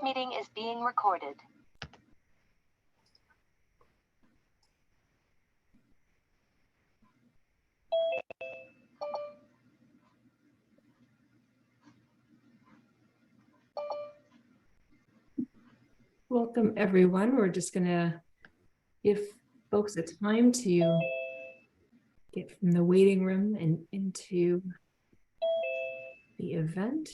meeting is being recorded. Welcome, everyone. We're just going to give folks a time to get from the waiting room and into the event.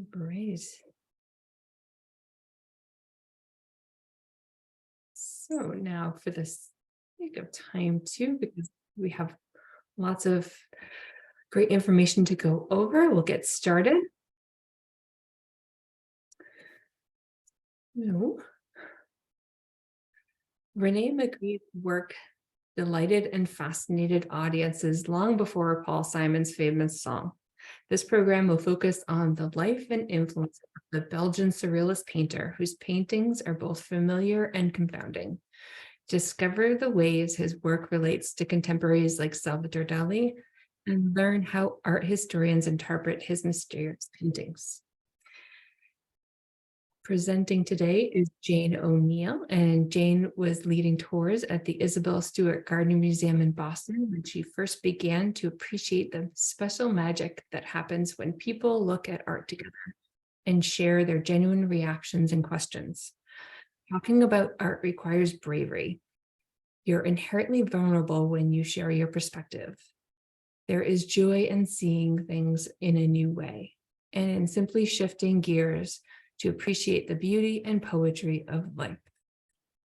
Great. So now for the sake of time too, because we have lots of great information to go over, we'll get started. So, René Magritte's work delighted and fascinated audiences long before Paul Simon's famous song. This program will focus on the life and influence of the Belgian Surrealist painter, whose paintings are both familiar and confounding. Discover the ways his work relates to contemporaries like Salvador Dali, and learn how art historians interpret his mysterious paintings. Presenting today is Jane Oneail, and Jane was leading tours at the Isabella Stewart Gardner Museum in Boston when she first began to appreciate the special magic that happens when people look at art together and share their genuine reactions and questions. Talking about art requires bravery. You're inherently vulnerable when you share your perspective. There is joy in seeing things in a new way, and in simply shifting gears to appreciate the beauty and poetry of life.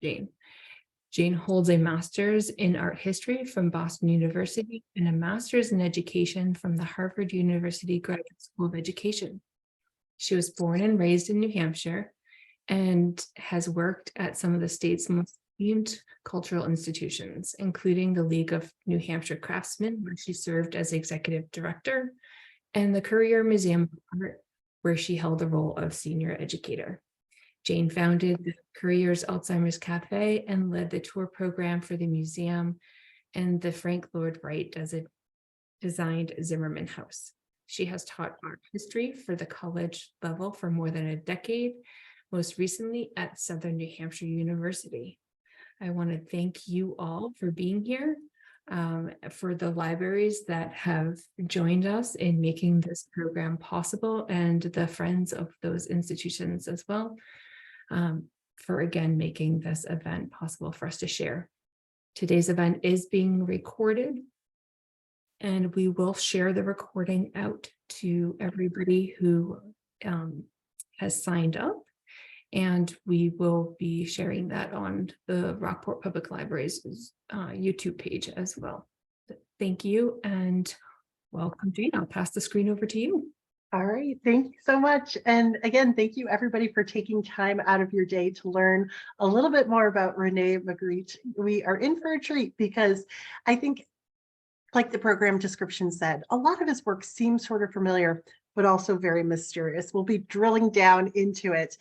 Jane holds a master's in art history from Boston University and a master's in education from the Harvard University Graduate School of Education. She was born and raised in New Hampshire and has worked at some of the state's most esteemed cultural institutions, including the League of New Hampshire Craftsmen, where she served as executive director, and the Currier Museum of Art, where she held the role of senior educator. Jane founded the Currier's Alzheimer's Cafe and led the tour program for the museum and the Frank Lloyd Wright-designed Zimmerman house. She has taught art history for the college level for more than a decade, most recently at Southern New Hampshire University. I want to thank you all for being here. For the libraries that have joined us in making this program possible, and the friends of those institutions as well, for again making this event possible for us to share. Today's event is being recorded, and we will share the recording out to everybody who has signed up. And we will be sharing that on the Rockport Public Library's YouTube page as well. Thank you and welcome, Jane. I'll pass the screen over to you. All right, thank you so much. And again, thank you everybody for taking time out of your day to learn a little bit more about René Magritte. We are in for a treat because I think, like the program description said, a lot of his work seems sort of familiar, but also very mysterious. We'll be drilling down into it.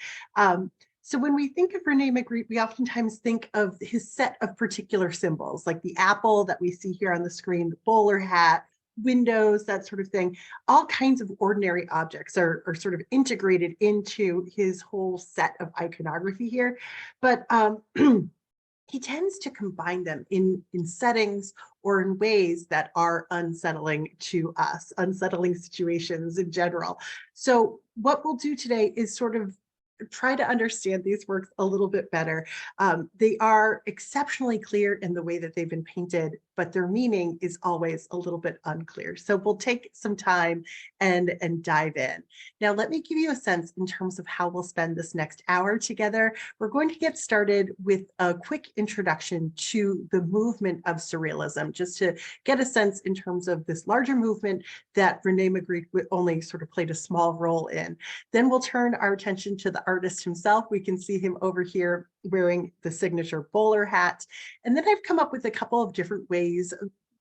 So when we think of René Magritte, we oftentimes think of his set of particular symbols, like the apple that we see here on the screen, the bowler hat, windows, that sort of thing. All kinds of ordinary objects are sort of integrated into his whole set of iconography here. But he tends to combine them in settings or in ways that are unsettling to us, unsettling situations in general. So what we'll do today is sort of try to understand these works a little bit better. They are exceptionally clear in the way that they've been painted, but their meaning is always a little bit unclear. So we'll take some time and dive in. Now, let me give you a sense in terms of how we'll spend this next hour together. We're going to get started with a quick introduction to the movement of Surrealism, just to get a sense in terms of this larger movement that René Magritte only sort of played a small role in. Then we'll turn our attention to the artist himself. We can see him over here wearing the signature bowler hat. And then I've come up with a couple of different ways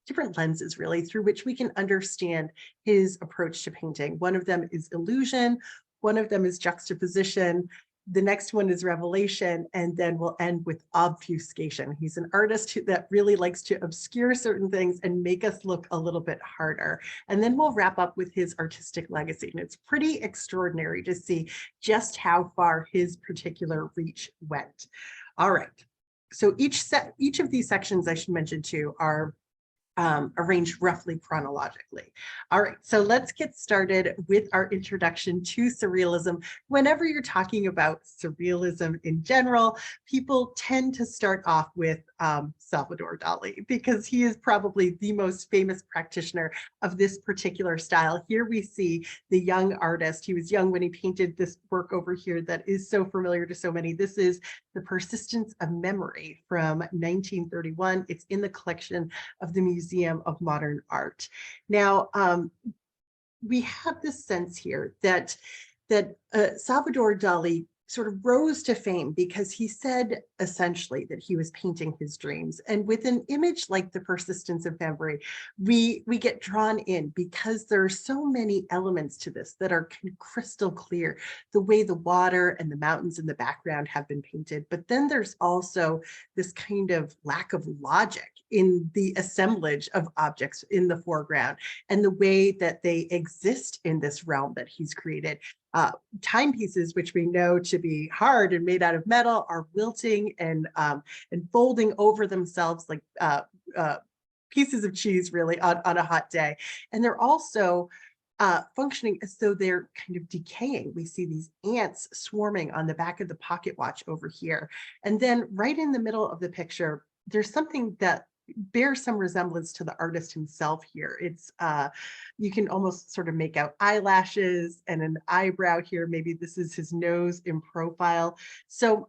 different lenses really through which we can understand his approach to painting. One of them is illusion, one of them is juxtaposition, the next one is revelation, and then we'll end with obfuscation. He's an artist that really likes to obscure certain things and make us look a little bit harder. And then we'll wrap up with his artistic legacy. And it's pretty extraordinary to see just how far his particular reach went. All right. So each of these sections, I should mention too, are arranged roughly chronologically. All right, so let's get started with our introduction to surrealism. Whenever you're talking about surrealism in general, people tend to start off with Salvador Dali, because he is probably the most famous practitioner of this particular style. Here we see the young artist. He was young when he painted this work over here that is so familiar to so many. This is The Persistence of Memory from 1931. It's in the collection of the Museum of Modern Art. Now, we have this sense here that Salvador Dali sort of rose to fame because he said essentially that he was painting his dreams. And with an image like The Persistence of Memory, we get drawn in because there are so many elements to this that are crystal clear. The way the water and the mountains in the background have been painted, but then there's also this kind of lack of logic in the assemblage of objects in the foreground and the way that they exist in this realm that he's created. Timepieces, which we know to be hard and made out of metal, are wilting and folding over themselves like pieces of cheese, really, on a hot day. And they're also functioning as though they're kind of decaying. We see these ants swarming on the back of the pocket watch over here. And then right in the middle of the picture, there's something that bears some resemblance to the artist himself here. It's you can almost sort of make out eyelashes and an eyebrow here. Maybe this is his nose in profile. So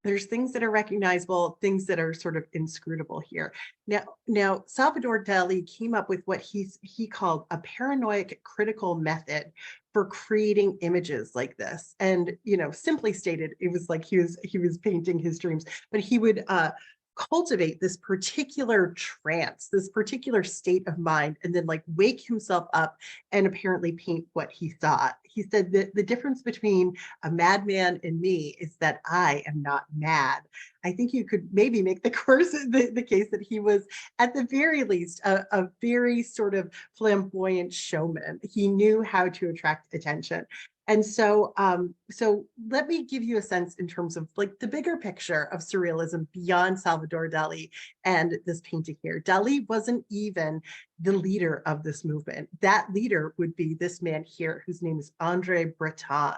there's things that are recognizable, things that are sort of inscrutable here. Now Salvador Dali came up with what he called a paranoid critical method for creating images like this. And, you know, simply stated, it was like he was painting his dreams, but he would cultivate this particular trance, this particular state of mind, and then like wake himself up and apparently paint what he thought. He said that the difference between a madman and me is that I am not mad. I think you could maybe make the case that he was, at the very least, a very sort of flamboyant showman. He knew how to attract attention. And so, so let me give you a sense in terms of like the bigger picture of surrealism beyond Salvador Dali and this painting here. Dali wasn't even the leader of this movement. That leader would be this man here, whose name is André Breton.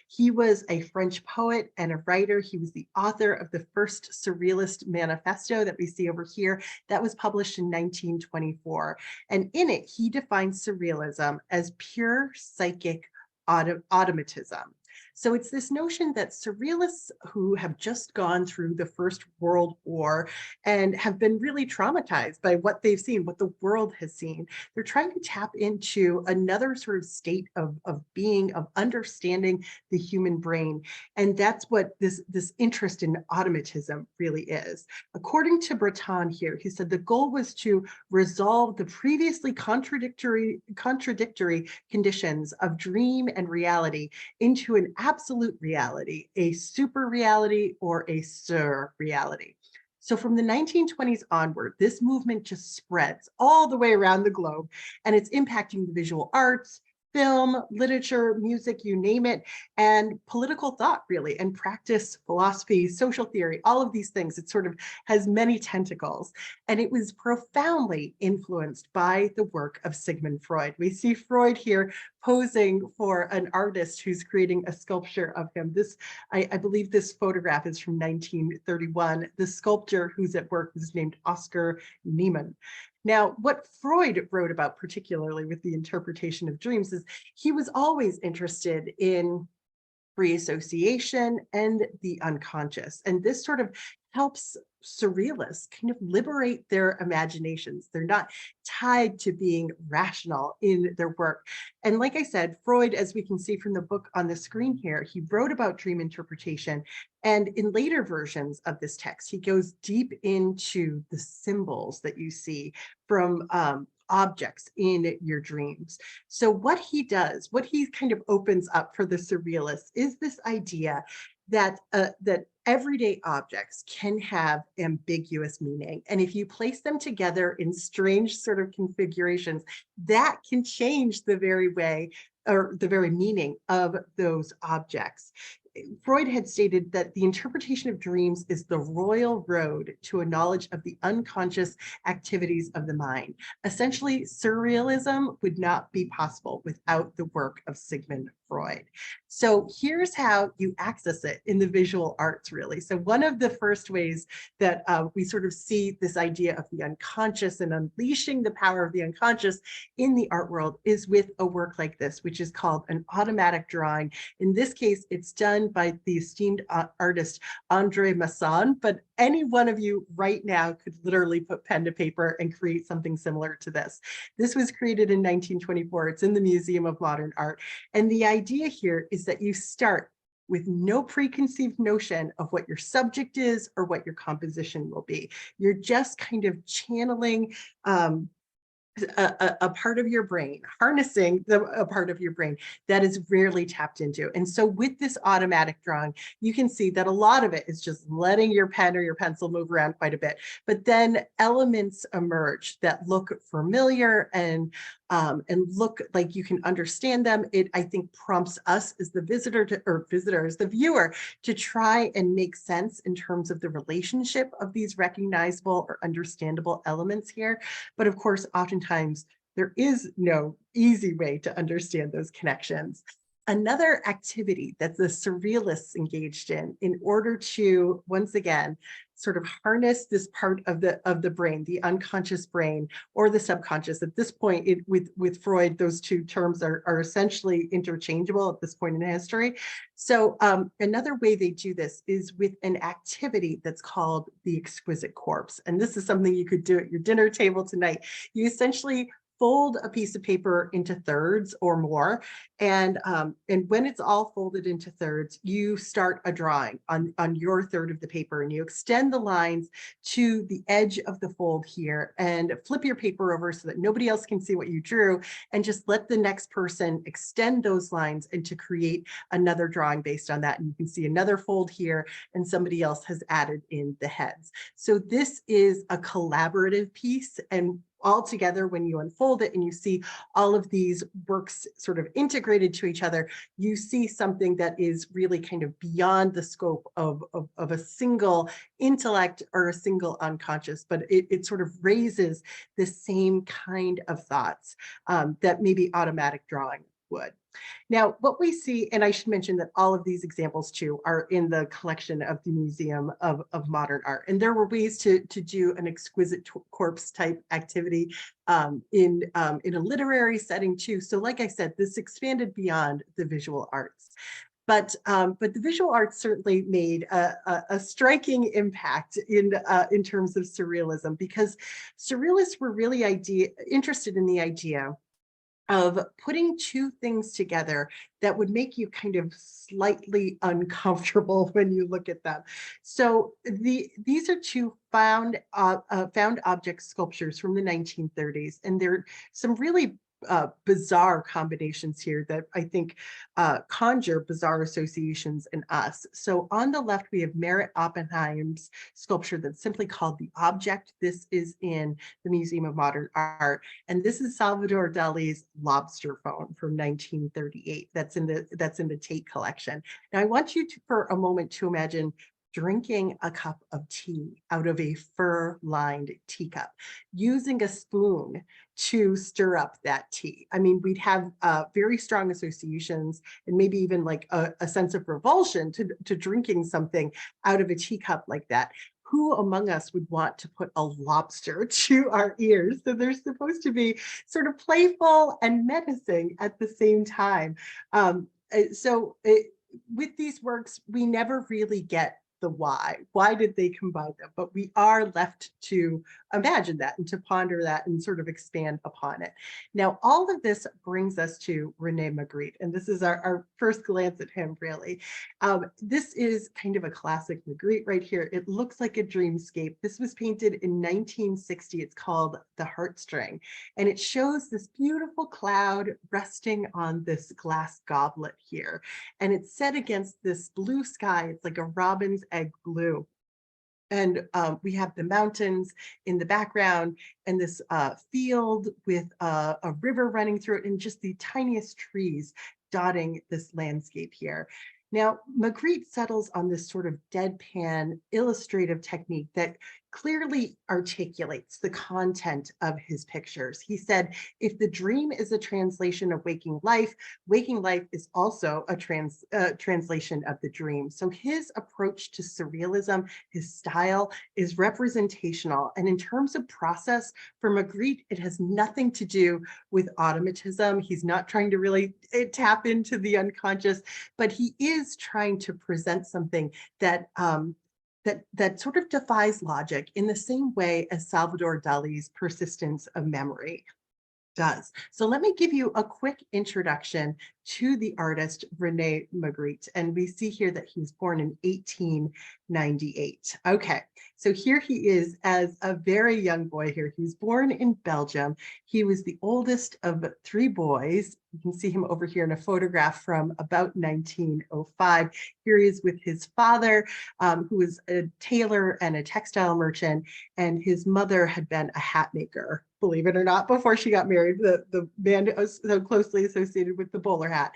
He was a French poet and a writer. He was the author of the first Surrealist manifesto that we see over here that was published in 1924. And in it, he defined surrealism as pure psychic automatism. So it's this notion that surrealists who have just gone through the First World War and have been really traumatized by what they've seen, what the world has seen, they're trying to tap into another sort of state of being, of understanding the human brain. And that's what this interest in automatism really is. According to Breton here, he said the goal was to resolve the previously contradictory conditions of dream and reality into an absolute reality, a super reality, or a surreality. So from the 1920s onward, this movement just spreads all the way around the globe, and it's impacting the visual arts, film, literature, music, you name it, and political thought, really, and practice, philosophy, social theory, all of these things. It sort of has many tentacles. And it was profoundly influenced by the work of Sigmund Freud. We see Freud here posing for an artist who's creating a sculpture of him. This, I believe this photograph is from 1931. The sculptor who's at work is named Oscar Niemann. Now, what Freud wrote about, particularly with the interpretation of dreams, is he was always interested in free association, and the unconscious. And this sort of helps surrealists kind of liberate their imaginations. They're not tied to being rational in their work. And like I said, Freud, as we can see from the book on the screen here, he wrote about dream interpretation. And in later versions of this text, he goes deep into the symbols that you see from objects in your dreams. So what he does, what he kind of opens up for the surrealists is this idea that that everyday objects can have ambiguous meaning. And if you place them together in strange sort of configurations, that can change the very way or the very meaning of those objects. Freud had stated that the interpretation of dreams is the royal road to a knowledge of the unconscious activities of the mind. Essentially, surrealism would not be possible without the work of Sigmund Freud. So here's how you access it in the visual arts, really. So one of the first ways that we sort of see this idea of the unconscious and unleashing the power of the unconscious in the art world is with a work like this, which is called an automatic drawing. In this case, it's done by the esteemed artist André Masson, but any one of you right now could literally put pen to paper and create something similar to this. This was created in 1924. It's in the Museum of Modern Art. And the idea here is that you start with no preconceived notion of what your subject is or what your composition will be. You're just kind of channeling a part of your brain, harnessing a part of your brain that is rarely tapped into. And so with this automatic drawing, you can see that a lot of it is just letting your pen or your pencil move around quite a bit. But then elements emerge that look familiar and look like you can understand them. It, I think, prompts us as the the viewer, to try and make sense in terms of the relationship of these recognizable or understandable elements here. But of course, oftentimes there is no easy way to understand those connections. Another activity that the surrealists engaged in order to, once again, sort of harness this part of the brain, the unconscious brain or the subconscious. At this point, with Freud, those two terms are essentially interchangeable at this point in history. So another way they do this is with an activity that's called the exquisite corpse. And this is something you could do at your dinner table tonight. You essentially fold a piece of paper into thirds or more. And when it's all folded into thirds, you start a drawing on your third of the paper, and you extend the lines to the edge of the fold here and flip your paper over so that nobody else can see what you drew, and just let the next person extend those lines and to create another drawing based on that. And you can see another fold here, and somebody else has added in the heads. So this is a collaborative piece, and all together, when you unfold it and you see all of these works sort of integrated to each other, you see something that is really kind of beyond the scope of a single intellect or a single unconscious, but it sort of raises the same kind of thoughts that maybe automatic drawing would. Now, what we see, and I should mention that all of these examples too are in the collection of the Museum of Modern Art. And there were ways to do an exquisite corpse type activity in a literary setting too. So like I said, this expanded beyond the visual arts. But the visual arts certainly made a striking impact in terms of surrealism, because surrealists were really interested in the idea of putting two things together that would make you kind of slightly uncomfortable when you look at them. So these are two found object sculptures from the 1930s, and there are some really bizarre combinations here that I think conjure bizarre associations in us. So on the left, we have Merritt Oppenheim's sculpture that's simply called The Object. This is in the Museum of Modern Art. And this is Salvador Dali's Lobster Phone from 1938. That's in the Tate collection. Now I want you to, for a moment, to imagine drinking a cup of tea out of a fur-lined teacup, using a spoon to stir up that tea. I mean, we'd have very strong associations and maybe even like a sense of revulsion to drinking something out of a teacup like that. Who among us would want to put a lobster to our ears? So they're supposed to be sort of playful and menacing at the same time. with these works, we never really get the why. Why did they combine them? But we are left to imagine that and to ponder that and sort of expand upon it. Now, all of this brings us to René Magritte, and this is our first glance at him, really. This is kind of a classic Magritte right here. It looks like a dreamscape. This was painted in 1960. It's called The Heartstring, and it shows this beautiful cloud resting on this glass goblet here. And it's set against this blue sky. It's like a robin's egg blue. And we have the mountains in the background and this field with a river running through it and just the tiniest trees dotting this landscape here. Now, Magritte settles on this sort of deadpan illustrative technique that clearly articulates the content of his pictures. He said, if the dream is a translation of waking life is also a translation of the dream. So his approach to surrealism, his style is representational. And in terms of process, for Magritte, it has nothing to do with automatism. He's not trying to really tap into the unconscious, but he is trying to present something that that sort of defies logic in the same way as Salvador Dali's persistence of memory does. So let me give you a quick introduction to the artist René Magritte. And we see here that he was born in 1898. Okay, so here he is as a very young boy here. He was born in Belgium. He was the oldest of three boys. You can see him over here in a photograph from about 1905. Here he is with his father, who was a tailor and a textile merchant, and his mother had been a hat maker, believe it or not, before she got married. The man was so closely associated with the bowler hat.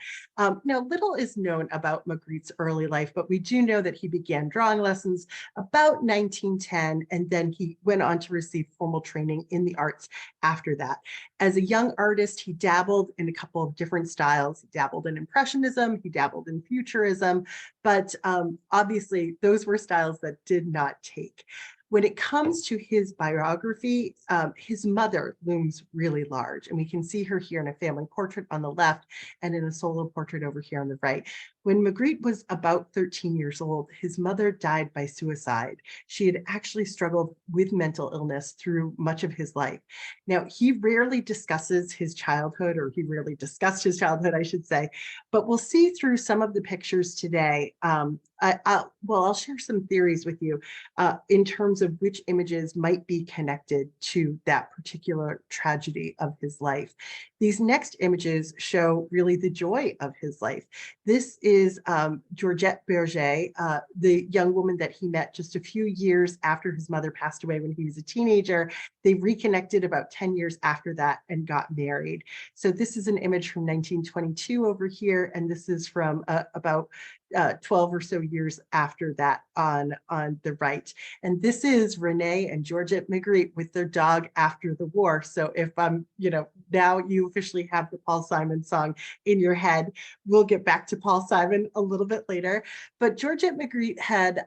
Now, little is known about Magritte's early life, but we do know that he began drawing lessons about 1910, and then he went on to receive formal training in the arts after that. As a young artist, he dabbled in a couple of different styles. He dabbled in Impressionism, he dabbled in Futurism, but obviously those were styles that did not take. When it comes to his biography, his mother looms really large, and we can see her here in a family portrait on the left and in a solo portrait over here on the right. When Magritte was about 13 years old, his mother died by suicide. She had actually struggled with mental illness through much of his life. Now, he rarely discusses his childhood, or he rarely discussed his childhood, I should say, but we'll see through some of the pictures today. I'll share some theories with you in terms of which images might be connected to that particular tragedy of his life. These next images show really the joy of his life. This is Georgette Berger, the young woman that he met just a few years after his mother passed away when he was a teenager. They reconnected about 10 years after that and got married. So this is an image from 1922 over here, and this is from about 12 or so years after that on the right. And this is René and Georgette Magritte with their dog after the war. So if now you officially have the Paul Simon song in your head. We'll get back to Paul Simon a little bit later. But Georgette Magritte had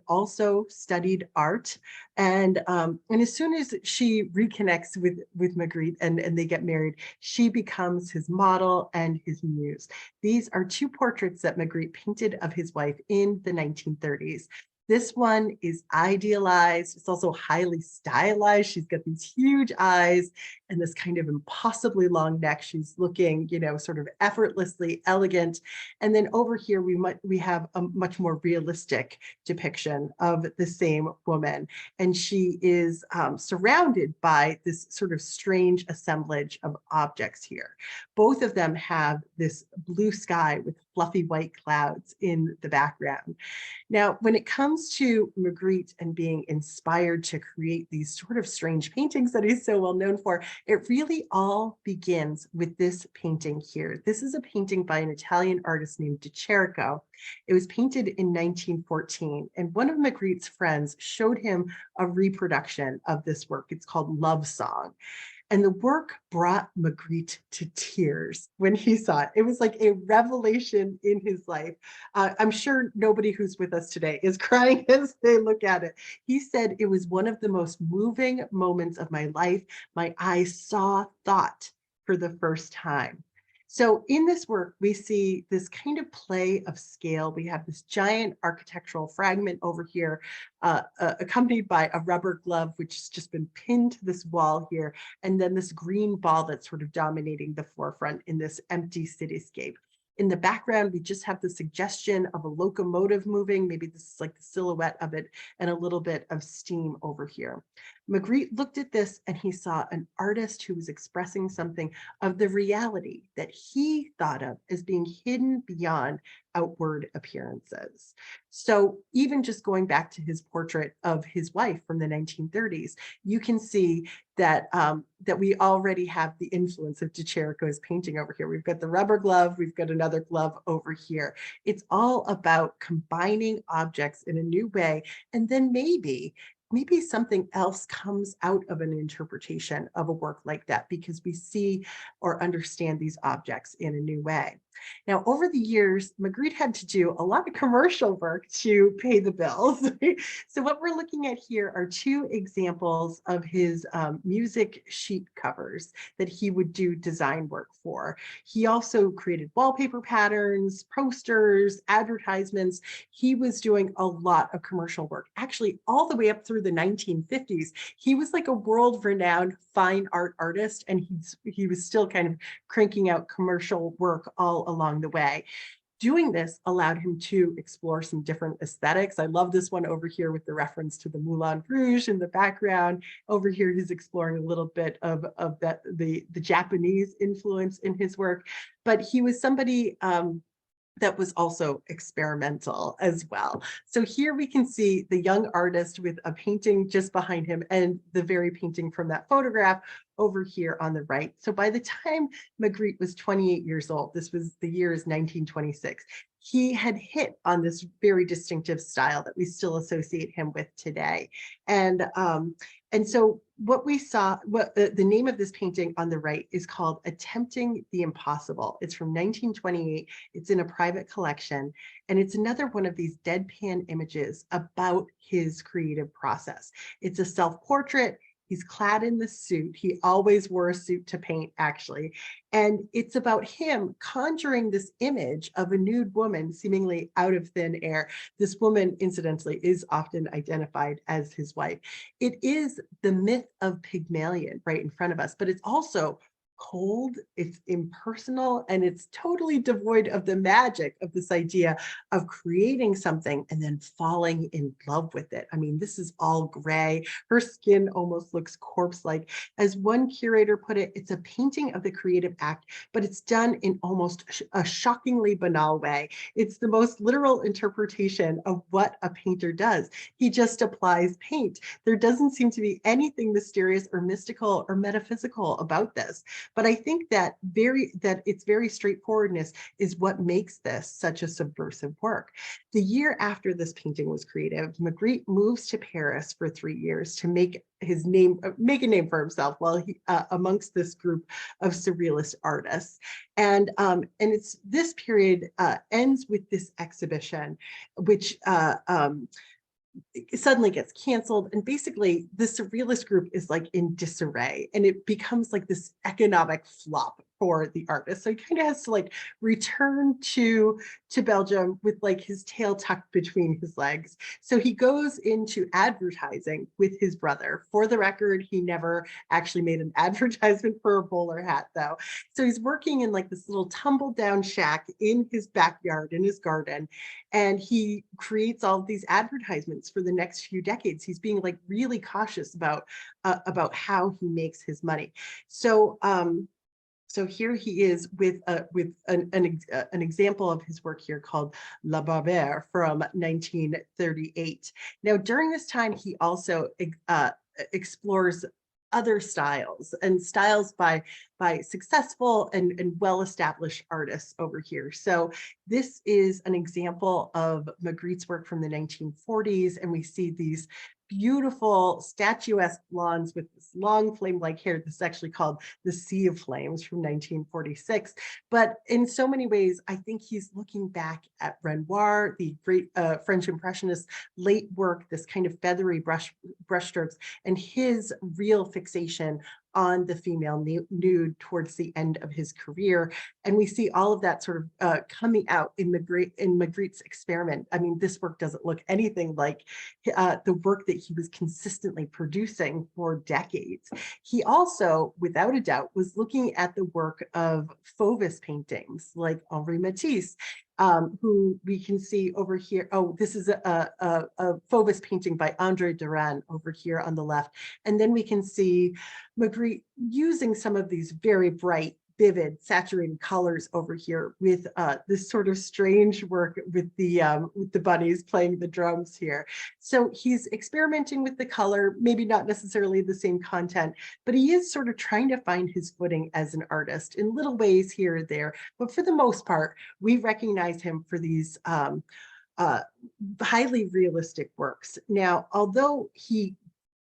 also studied art. And as soon as she reconnects with Magritte and they get married, she becomes his model and his muse. These are two portraits that Magritte painted of his wife in the 1930s. This one is idealized. It's also highly stylized. She's got these huge eyes and this kind of impossibly long neck. She's looking, sort of effortlessly elegant. And then over here, we have a much more realistic depiction of the same woman. And she is surrounded by this sort of strange assemblage of objects here. Both of them have this blue sky with fluffy white clouds in the background. Now, when it comes to Magritte and being inspired to create these sort of strange paintings that he's so well known for, it really all begins with this painting here. This is a painting by an Italian artist named De Cherico. It was painted in 1914, and one of Magritte's friends showed him a reproduction of this work. It's called Love Song. And the work brought Magritte to tears when he saw it. It was like a revelation in his life. I'm sure nobody who's with us today is crying as they look at it. He said it was one of the most moving moments of my life. My eyes saw thought for the first time. So in this work, we see this kind of play of scale. We have this giant architectural fragment over here, accompanied by a rubber glove, which has just been pinned to this wall here, and then this green ball that's sort of dominating the forefront in this empty cityscape. In the background, we just have the suggestion of a locomotive moving. Maybe this is like the silhouette of it, and a little bit of steam over here. Magritte looked at this and he saw an artist who was expressing something of the reality that he thought of as being hidden beyond outward appearances. So even just going back to his portrait of his wife from the 1930s, you can see that that we already have the influence of de Chirico's painting over here. We've got the rubber glove, we've got another glove over here. It's all about combining objects in a new way, and then maybe something else comes out of an interpretation of a work like that because we see or understand these objects in a new way. Now, over the years, Magritte had to do a lot of commercial work to pay the bills. So what we're looking at here are two examples of his music sheet covers that he would do design work for. He also created wallpaper patterns, posters, advertisements. He was doing a lot of commercial work, actually all the way up through the 1950s. He was like a world-renowned fine art artist, and he was still kind of cranking out commercial work all along the way. Doing this allowed him to explore some different aesthetics. I love this one over here with the reference to the Moulin Rouge in the background. Over here, he's exploring a little bit of the Japanese influence in his work. But he was somebody that was also experimental as well. So here we can see the young artist with a painting just behind him and the very painting from that photograph over here on the right. So by the time Magritte was 28 years old, this was the year is 1926, he had hit on this very distinctive style that we still associate him with today. And so what we saw, the name of this painting on the right is called Attempting the Impossible. It's from 1928. It's in a private collection. And it's another one of these deadpan images about his creative process. It's a self-portrait. He's clad in the suit. He always wore a suit to paint, actually. And it's about him conjuring this image of a nude woman seemingly out of thin air. This woman, incidentally, is often identified as his wife. It is the myth of Pygmalion right in front of us, but it's also cold, it's impersonal, and it's totally devoid of the magic of this idea of creating something and then falling in love with it. I mean, this is all gray. Her skin almost looks corpse-like. As one curator put it, it's a painting of the creative act, but it's done in almost a shockingly banal way. It's the most literal interpretation of what a painter does. He just applies paint. There doesn't seem to be anything mysterious or mystical or metaphysical about this. But I think that its very straightforwardness is what makes this such a subversive work. The year after this painting was created, Magritte moves to Paris for 3 years to make a name for himself while he amongst this group of surrealist artists. And it's this period ends with this exhibition, which it suddenly gets canceled, and basically the surrealist group is like in disarray, and it becomes like this economic flop for the artist. So he kind of has to like return to Belgium with like his tail tucked between his legs. So he goes into advertising with his brother. For the record, he never actually made an advertisement for a bowler hat though. So he's working in like this little tumble down shack in his backyard, in his garden, and he creates all of these advertisements for the next few decades. He's being like really cautious about how he makes his money. So here he is with an example of his work here called La Barbère from 1938. Now, during this time, he also explores other styles and styles by successful and well-established artists over here. So this is an example of Magritte's work from the 1940s, and we see these beautiful statuesque blondes with this long flame-like hair. This is actually called The Sea of Flames from 1946. But in so many ways, I think he's looking back at Renoir, the great French Impressionist late work, this kind of feathery brushstrokes, and his real fixation on the female nude towards the end of his career. And we see all of that sort of coming out in Magritte's experiment. I mean, this work doesn't look anything like the work that he was consistently producing for decades. He also, without a doubt, was looking at the work of Fauves paintings like Henri Matisse, who we can see over here. Oh, this is a Fauves painting by André Derain over here on the left. And then we can see Magritte using some of these very bright, vivid, saturated colors over here with this sort of strange work with the bunnies playing the drums here. So he's experimenting with the color, maybe not necessarily the same content, but he is sort of trying to find his footing as an artist in little ways here or there. But for the most part, we recognize him for these highly realistic works. Now, although he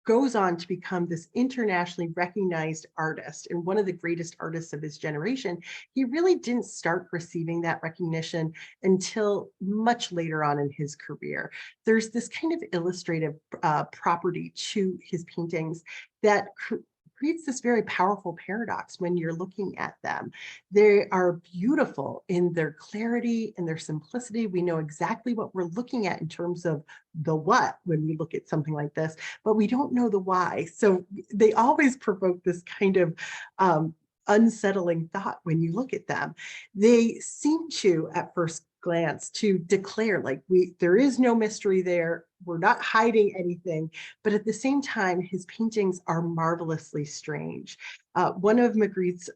goes on to become this internationally recognized artist and one of the greatest artists of his generation, he really didn't start receiving that recognition until much later on in his career. There's this kind of illustrative property to his paintings that creates this very powerful paradox when you're looking at them. They are beautiful in their clarity and their simplicity. We know exactly what we're looking at in terms of the what when we look at something like this, but we don't know the why. So they always provoke this kind of unsettling thought when you look at them. They seem to, at first glance, to declare like there is no mystery there, we're not hiding anything, but at the same time his paintings are marvelously strange. One of Magritte's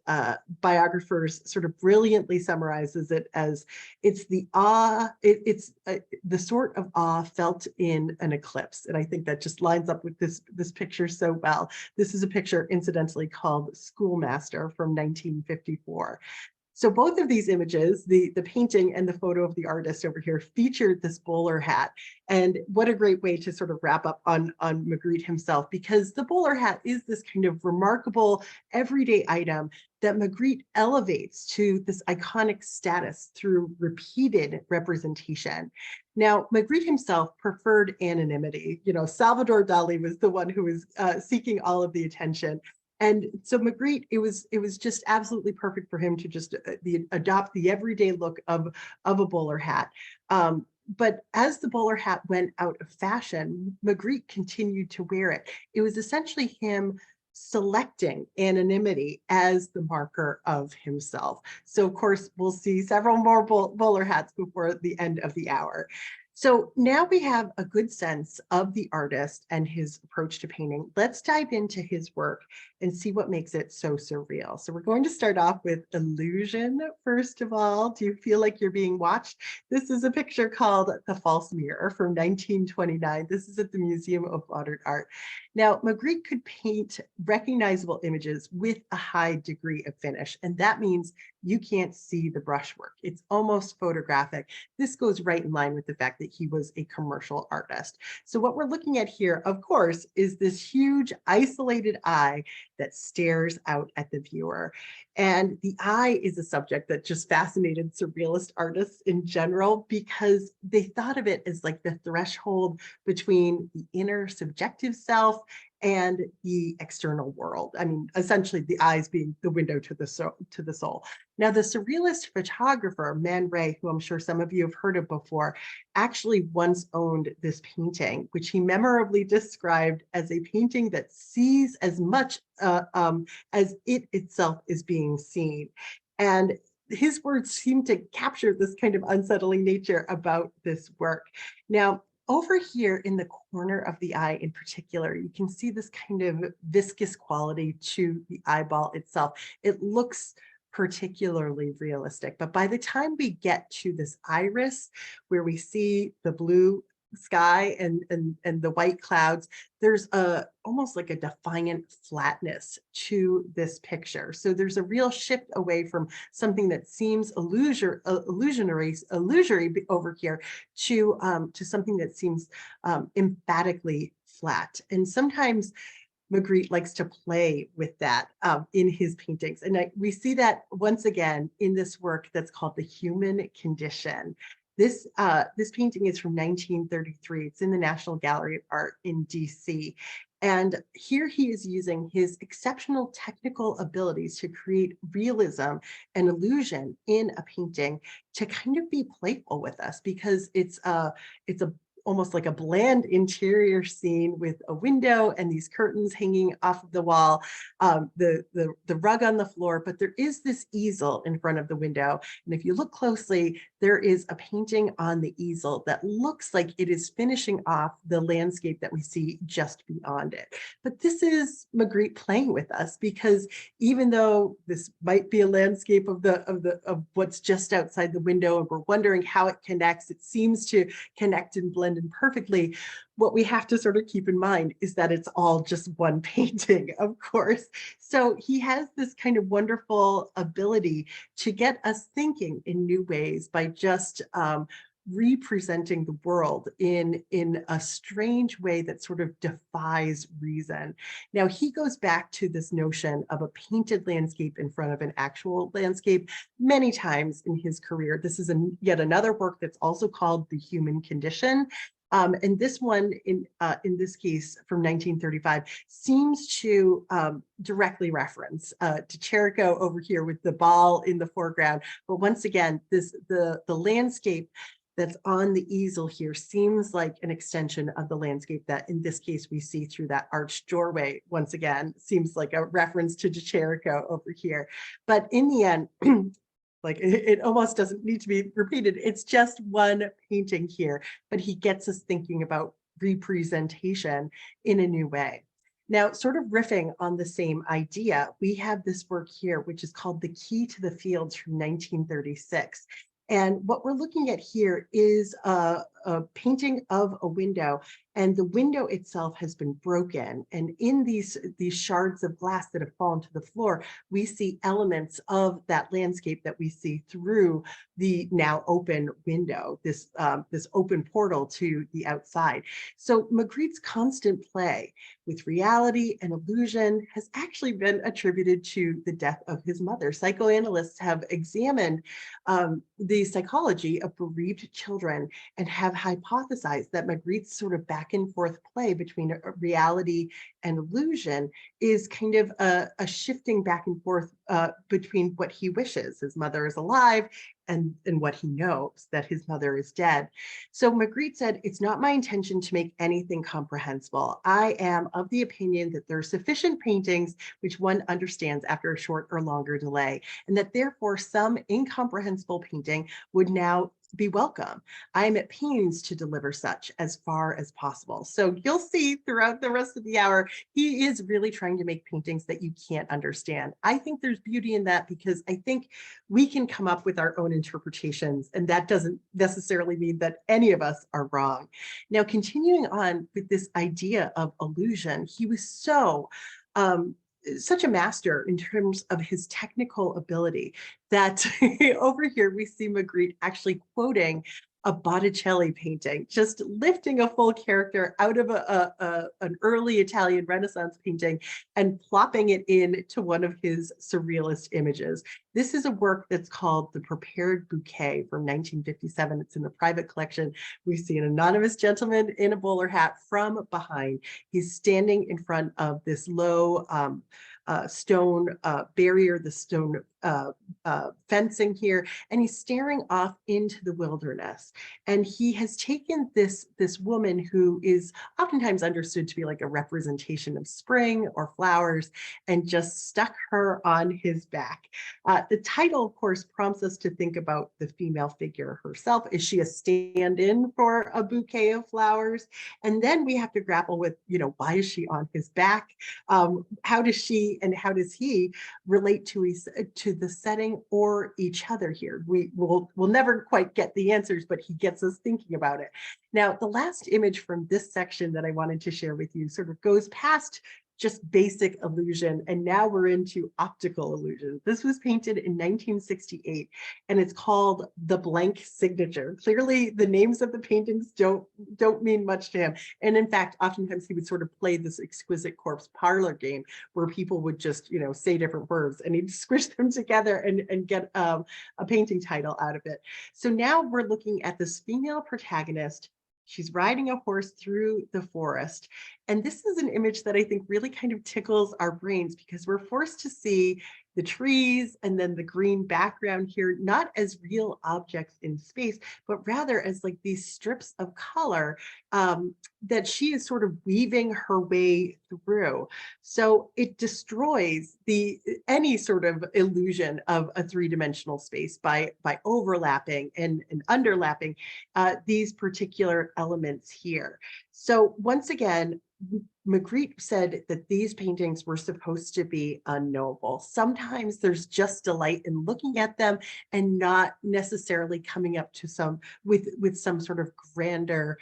biographers sort of brilliantly summarizes it as it's the the sort of awe felt in an eclipse. And I think that just lines up with this picture so well. This is a picture incidentally called Schoolmaster from 1954. So both of these images, the painting and the photo of the artist over here, featured this bowler hat. And what a great way to sort of wrap up on Magritte himself, because the bowler hat is this kind of remarkable everyday item that Magritte elevates to this iconic status through repeated representation. Now, Magritte himself preferred anonymity. You know, Salvador Dali was the one who was seeking all of the attention. And so Magritte, it was just absolutely perfect for him to just adopt the everyday look of a bowler hat. But as the bowler hat went out of fashion, Magritte continued to wear it. It was essentially him selecting anonymity as the marker of himself. So of course, we'll see several more bowler hats before the end of the hour. So now we have a good sense of the artist and his approach to painting. Let's dive into his work and see what makes it so surreal. So we're going to start off with illusion, first of all. Do you feel like you're being watched? This is a picture called The False Mirror from 1929. This is at the Museum of Modern Art. Now, Magritte could paint recognizable images with a high degree of finish, and that means you can't see the brushwork. It's almost photographic. This goes right in line with the fact that he was a commercial artist. So what we're looking at here, of course, is this huge isolated eye that stares out at the viewer. And the eye is a subject that just fascinated surrealist artists in general, because they thought of it as like the threshold between the inner subjective self and the external world. I mean, essentially the eyes being the window to the soul. Now, the surrealist photographer, Man Ray, who I'm sure some of you have heard of before, actually once owned this painting, which he memorably described as a painting that sees as much as it itself is being seen. And his words seem to capture this kind of unsettling nature about this work. Now, over here in the corner of the eye in particular, you can see this kind of viscous quality to the eyeball itself. It looks particularly realistic, but by the time we get to this iris, where we see the blue sky and the white clouds, there's almost like a defiant flatness to this picture. So there's a real shift away from something that seems illusory over here to something that seems emphatically flat. And sometimes Magritte likes to play with that in his paintings. And we see that once again in this work that's called The Human Condition. This painting is from 1933. It's in the National Gallery of Art in DC. And here he is using his exceptional technical abilities to create realism and illusion in a painting to kind of be playful with us, because it's a almost like a bland interior scene with a window and these curtains hanging off of the wall, the rug on the floor, but there is this easel in front of the window. And if you look closely, there is a painting on the easel that looks like it is finishing off the landscape that we see just beyond it. But this is Magritte playing with us, because even though this might be a landscape of what's just outside the window, and we're wondering how it connects, it seems to connect and blend in perfectly. What we have to sort of keep in mind is that it's all just one painting, of course. So he has this kind of wonderful ability to get us thinking in new ways by just representing the world in a strange way that sort of defies reason. Now, he goes back to this notion of a painted landscape in front of an actual landscape many times in his career. This is yet another work that's also called The Human Condition. And this one, in this case from 1935, seems to directly reference to Cherico over here with the ball in the foreground. But once again, the landscape that's on the easel here seems like an extension of the landscape that in this case we see through that arched doorway. Once again, seems like a reference to Cherico over here. But in the end, like it almost doesn't need to be repeated. It's just one painting here, but he gets us thinking about representation in a new way. Now, sort of riffing on the same idea, we have this work here, which is called The Key to the Fields from 1936. And what we're looking at here is a painting of a window, and the window itself has been broken. And in these shards of glass that have fallen to the floor, we see elements of that landscape that we see through the now open window, this open portal to the outside. So Magritte's constant play with reality and illusion has actually been attributed to the death of his mother. Psychoanalysts have examined the psychology of bereaved children and have hypothesized that Magritte's sort of back and forth play between reality and illusion is kind of a shifting back and forth between what he wishes his mother is alive and what he knows that his mother is dead. So Magritte said, "It's not my intention to make anything comprehensible. I am of the opinion that there are sufficient paintings which one understands after a short or longer delay, and that therefore some incomprehensible painting would now be welcome. I am at pains to deliver such as far as possible." So you'll see throughout the rest of the hour, he is really trying to make paintings that you can't understand. I think there's beauty in that, because I think we can come up with our own interpretations, and that doesn't necessarily mean that any of us are wrong. Now, continuing on with this idea of illusion, he was such a master in terms of his technical ability that over here we see Magritte actually quoting a Botticelli painting, just lifting a full character out of an early Italian Renaissance painting and plopping it into one of his surrealist images. This is a work that's called The Prepared Bouquet from 1957. It's in the private collection. We see an anonymous gentleman in a bowler hat from behind. He's standing in front of this low stone barrier, the stone fencing here, and he's staring off into the wilderness. And he has taken this woman who is oftentimes understood to be like a representation of spring or flowers, and just stuck her on his back. The title, of course, prompts us to think about the female figure herself. Is she a stand-in for a bouquet of flowers? And then we have to grapple with, why is she on his back? How does she and how does he relate to the setting or each other here? We'll never quite get the answers, but he gets us thinking about it. Now, the last image from this section that I wanted to share with you sort of goes past just basic illusion, and now we're into optical illusion. This was painted in 1968, and it's called The Blank Signature. Clearly, the names of the paintings don't mean much to him. And in fact, oftentimes he would sort of play this exquisite corpse parlor game where people would just, say different words, and he'd squish them together and get a painting title out of it. So now we're looking at this female protagonist She's riding a horse through the forest. And this is an image that I think really kind of tickles our brains because we're forced to see the trees and then the green background here, not as real objects in space, but rather as like these strips of color that she is sort of weaving her way through. So it destroys any sort of illusion of a three-dimensional space by overlapping and underlapping these particular elements here. So once again, Magritte said that these paintings were supposed to be unknowable. Sometimes there's just delight in looking at them and not necessarily coming up to with some sort of grander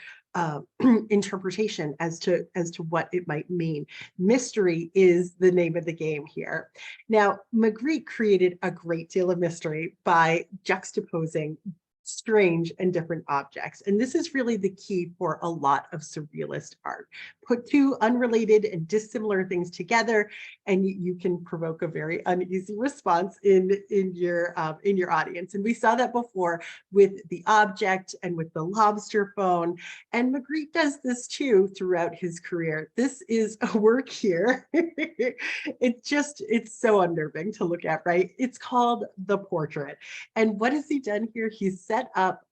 interpretation as to what it might mean. Mystery is the name of the game here. Now, Magritte created a great deal of mystery by juxtaposing strange and different objects. And this is really the key for a lot of surrealist art. Put two unrelated and dissimilar things together, and you can provoke a very uneasy response in your audience. And we saw that before with the object and with the lobster phone. And Magritte does this too throughout his career. This is a work here. It's so unnerving to look at, right? It's called The Portrait. And what has he done here? He's set up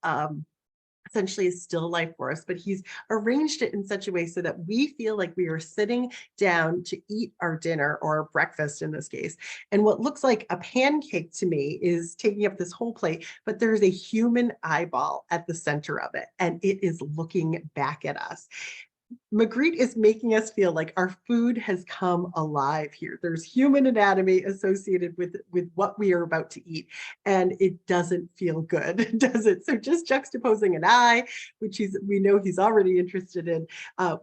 essentially a still life for us, but he's arranged it in such a way so that we feel like we are sitting down to eat our dinner or breakfast in this case. And what looks like a pancake to me is taking up this whole plate, but there's a human eyeball at the center of it, and it is looking back at us. Magritte is making us feel like our food has come alive here. There's human anatomy associated with what we are about to eat, and it doesn't feel good, does it? So just juxtaposing an eye, which we know he's already interested in,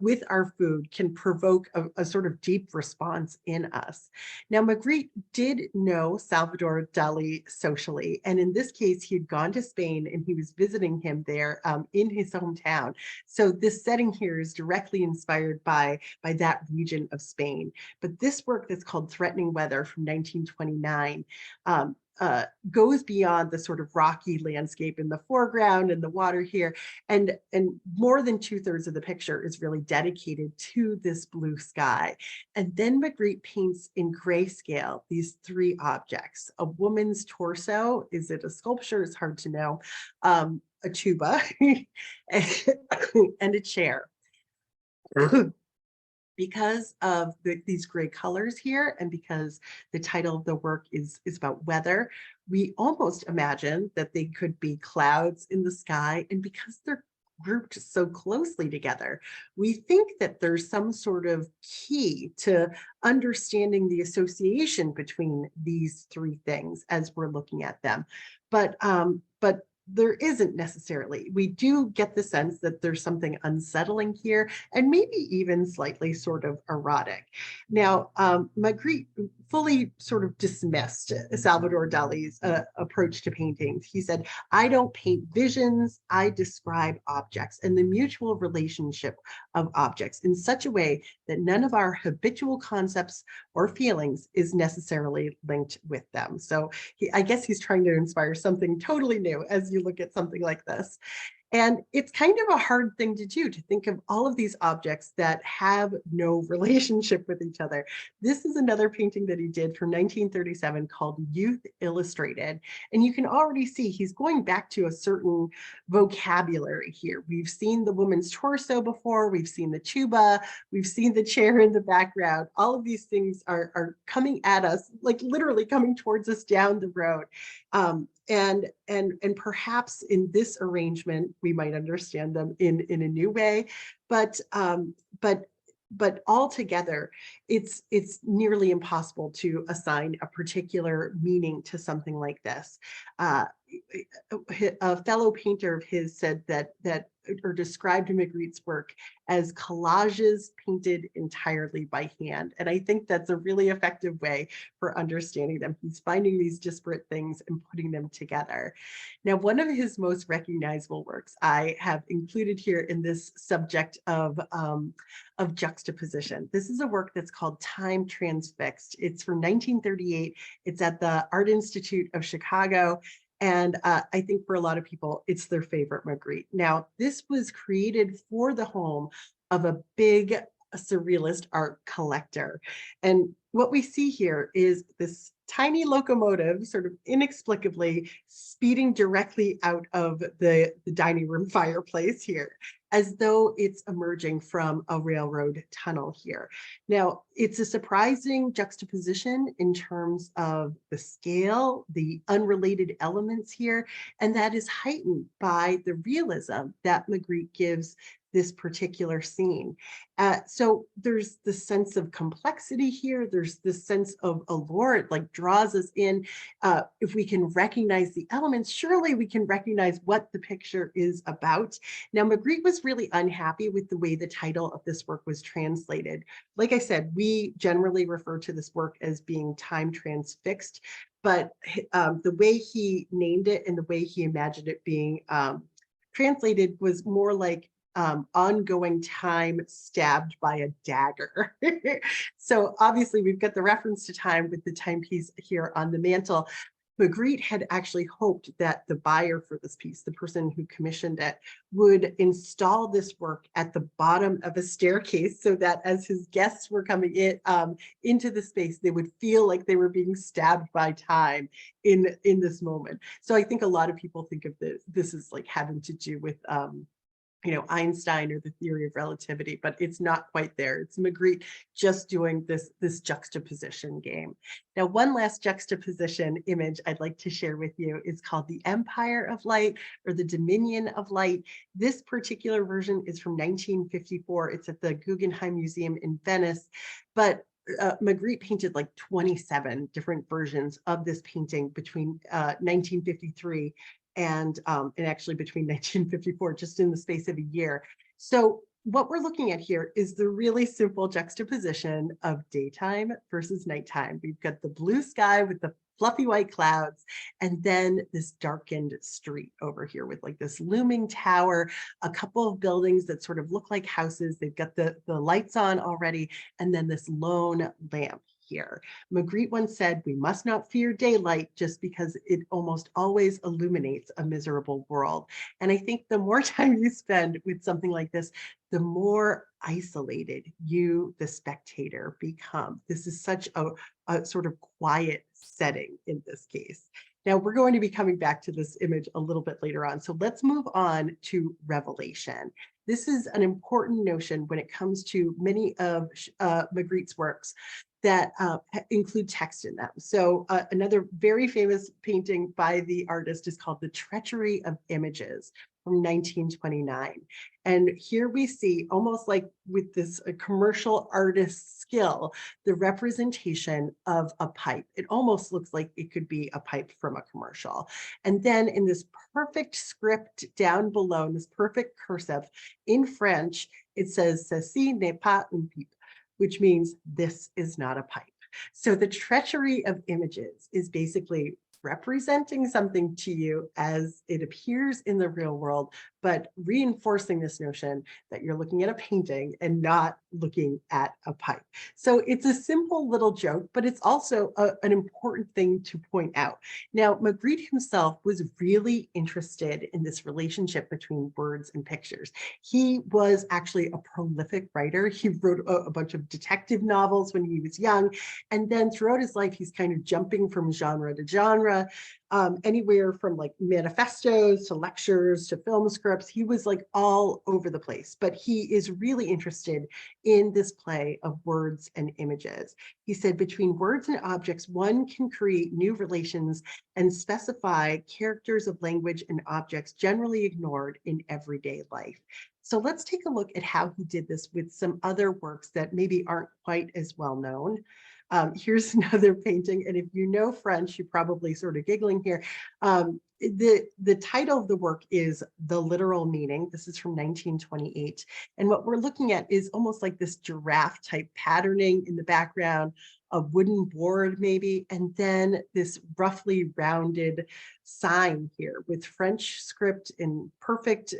with our food can provoke a sort of deep response in us. Now, Magritte did know Salvador Dali socially, and in this case, he had gone to Spain and he was visiting him there in his hometown. So this setting here is directly inspired by that region of Spain. But this work that's called Threatening Weather from 1929 goes beyond the sort of rocky landscape in the foreground and the water here. And more than 2/3 of the picture is really dedicated to this blue sky. And then Magritte paints in grayscale these three objects: a woman's torso. Is it a sculpture? It's hard to know. A tuba and a chair. Because of these gray colors here, and because the title of the work is about weather, we almost imagine that they could be clouds in the sky. And because they're grouped so closely together, we think that there's some sort of key to understanding the association between these three things as we're looking at them. But there isn't necessarily. We do get the sense that there's something unsettling here and maybe even slightly sort of erotic. Now, Magritte fully sort of dismissed Salvador Dali's approach to paintings. He said, "I don't paint visions, I describe objects and the mutual relationship of objects in such a way that none of our habitual concepts or feelings is necessarily linked with them." So I guess he's trying to inspire something totally new as you look at something like this. And it's kind of a hard thing to do, to think of all of these objects that have no relationship with each other. This is another painting that he did from 1937 called Youth Illustrated. And you can already see he's going back to a certain vocabulary here. We've seen the woman's torso before, we've seen the tuba, we've seen the chair in the background. All of these things are coming at us, like literally coming towards us down the road. And perhaps in this arrangement, we might understand them in a new way, but altogether, it's nearly impossible to assign a particular meaning to something like this. A fellow painter of his said that or described Magritte's work as collages painted entirely by hand. And I think that's a really effective way for understanding them. He's finding these disparate things and putting them together. Now, one of his most recognizable works I have included here in this subject of juxtaposition. This is a work that's called Time Transfixed. It's from 1938. It's at the Art Institute of Chicago. And I think for a lot of people, it's their favorite Magritte. Now, this was created for the home of a big surrealist art collector. And what we see here is this tiny locomotive sort of inexplicably speeding directly out of the dining room fireplace here, as though it's emerging from a railroad tunnel here. Now, it's a surprising juxtaposition in terms of the scale, the unrelated elements here, and that is heightened by the realism that Magritte gives this particular scene. So there's this sense of complexity here. There's this sense of allure. It like draws us in. If we can recognize the elements, surely we can recognize what the picture is about. Now, Magritte was really unhappy with the way the title of this work was translated. Like I said, we generally refer to this work as being time transfixed, but the way he named it and the way he imagined it being translated was more like ongoing time stabbed by a dagger. So obviously we've got the reference to time with the timepiece here on the mantle. Magritte had actually hoped that the buyer for this piece, the person who commissioned it, would install this work at the bottom of a staircase so that as his guests were coming in into the space, they would feel like they were being stabbed by time in this moment. So I think a lot of people think of this as like having to do with Einstein or the theory of relativity, but it's not quite there. It's Magritte just doing this juxtaposition game. Now, one last juxtaposition image I'd like to share with you is called the Empire of Light or the Dominion of Light. This particular version is from 1954. It's at the Guggenheim Museum in Venice, but Magritte painted like 27 different versions of this painting between 1953 and actually between 1954, just in the space of a year. So what we're looking at here is the really simple juxtaposition of daytime versus nighttime. We've got the blue sky with the fluffy white clouds, and then this darkened street over here with like this looming tower, a couple of buildings that sort of look like houses. They've got the lights on already, and then this lone lamp here. Magritte once said, "We must not fear daylight just because it almost always illuminates a miserable world." And I think the more time you spend with something like this, the more isolated you, the spectator, become. This is such a sort of quiet setting in this case. Now, we're going to be coming back to this image a little bit later on. So let's move on to revelation. This is an important notion when it comes to many of Magritte's works that include text in them. So another very famous painting by the artist is called The Treachery of Images from 1929. And here we see, almost like with this commercial artist skill, the representation of a pipe. It almost looks like it could be a pipe from a commercial. And then in this perfect script down below, in this perfect cursive in French, it says, "Ceci n'est pas une pipe," which means this is not a pipe. So the treachery of images is basically representing something to you as it appears in the real world, but reinforcing this notion that you're looking at a painting and not looking at a pipe. So it's a simple little joke, but it's also an important thing to point out. Now, Magritte himself was really interested in this relationship between words and pictures. He was actually a prolific writer. He wrote a bunch of detective novels when he was young. And then throughout his life, he's kind of jumping from genre to genre, anywhere from like manifestos to lectures to film scripts. He was like all over the place, but he is really interested in this play of words and images. He said, "Between words and objects, one can create new relations and specify characters of language and objects generally ignored in everyday life." So let's take a look at how he did this with some other works that maybe aren't quite as well known. Here's another painting, and if you know French, you're probably sort of giggling here. The title of the work is The Literal Meaning. This is from 1928. And what we're looking at is almost like this giraffe type patterning in the background, a wooden board maybe, and then this roughly rounded sign here with French script in perfect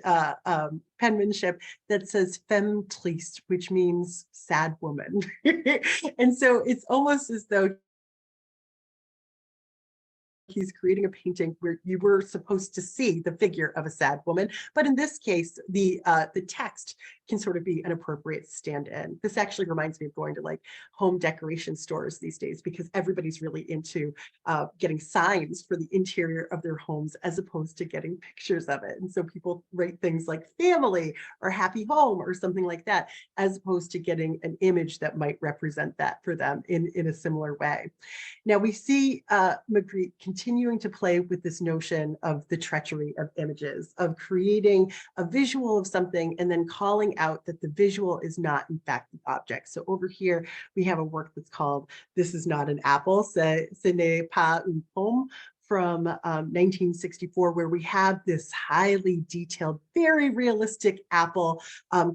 penmanship that says "femme triste," which means sad woman. And so it's almost as though he's creating a painting where you were supposed to see the figure of a sad woman, but in this case, the text can sort of be an appropriate stand-in. This actually reminds me of going to like home decoration stores these days, because everybody's really into getting signs for the interior of their homes as opposed to getting pictures of it. And so people write things like family or happy home or something like that, as opposed to getting an image that might represent that for them in a similar way. Now we see Magritte continuing to play with this notion of the treachery of images, of creating a visual of something and then calling out that the visual is not in fact the object. So over here, we have a work that's called This Is Not an Apple, Ce n'est pas une pomme, from 1964, where we have this highly detailed, very realistic apple,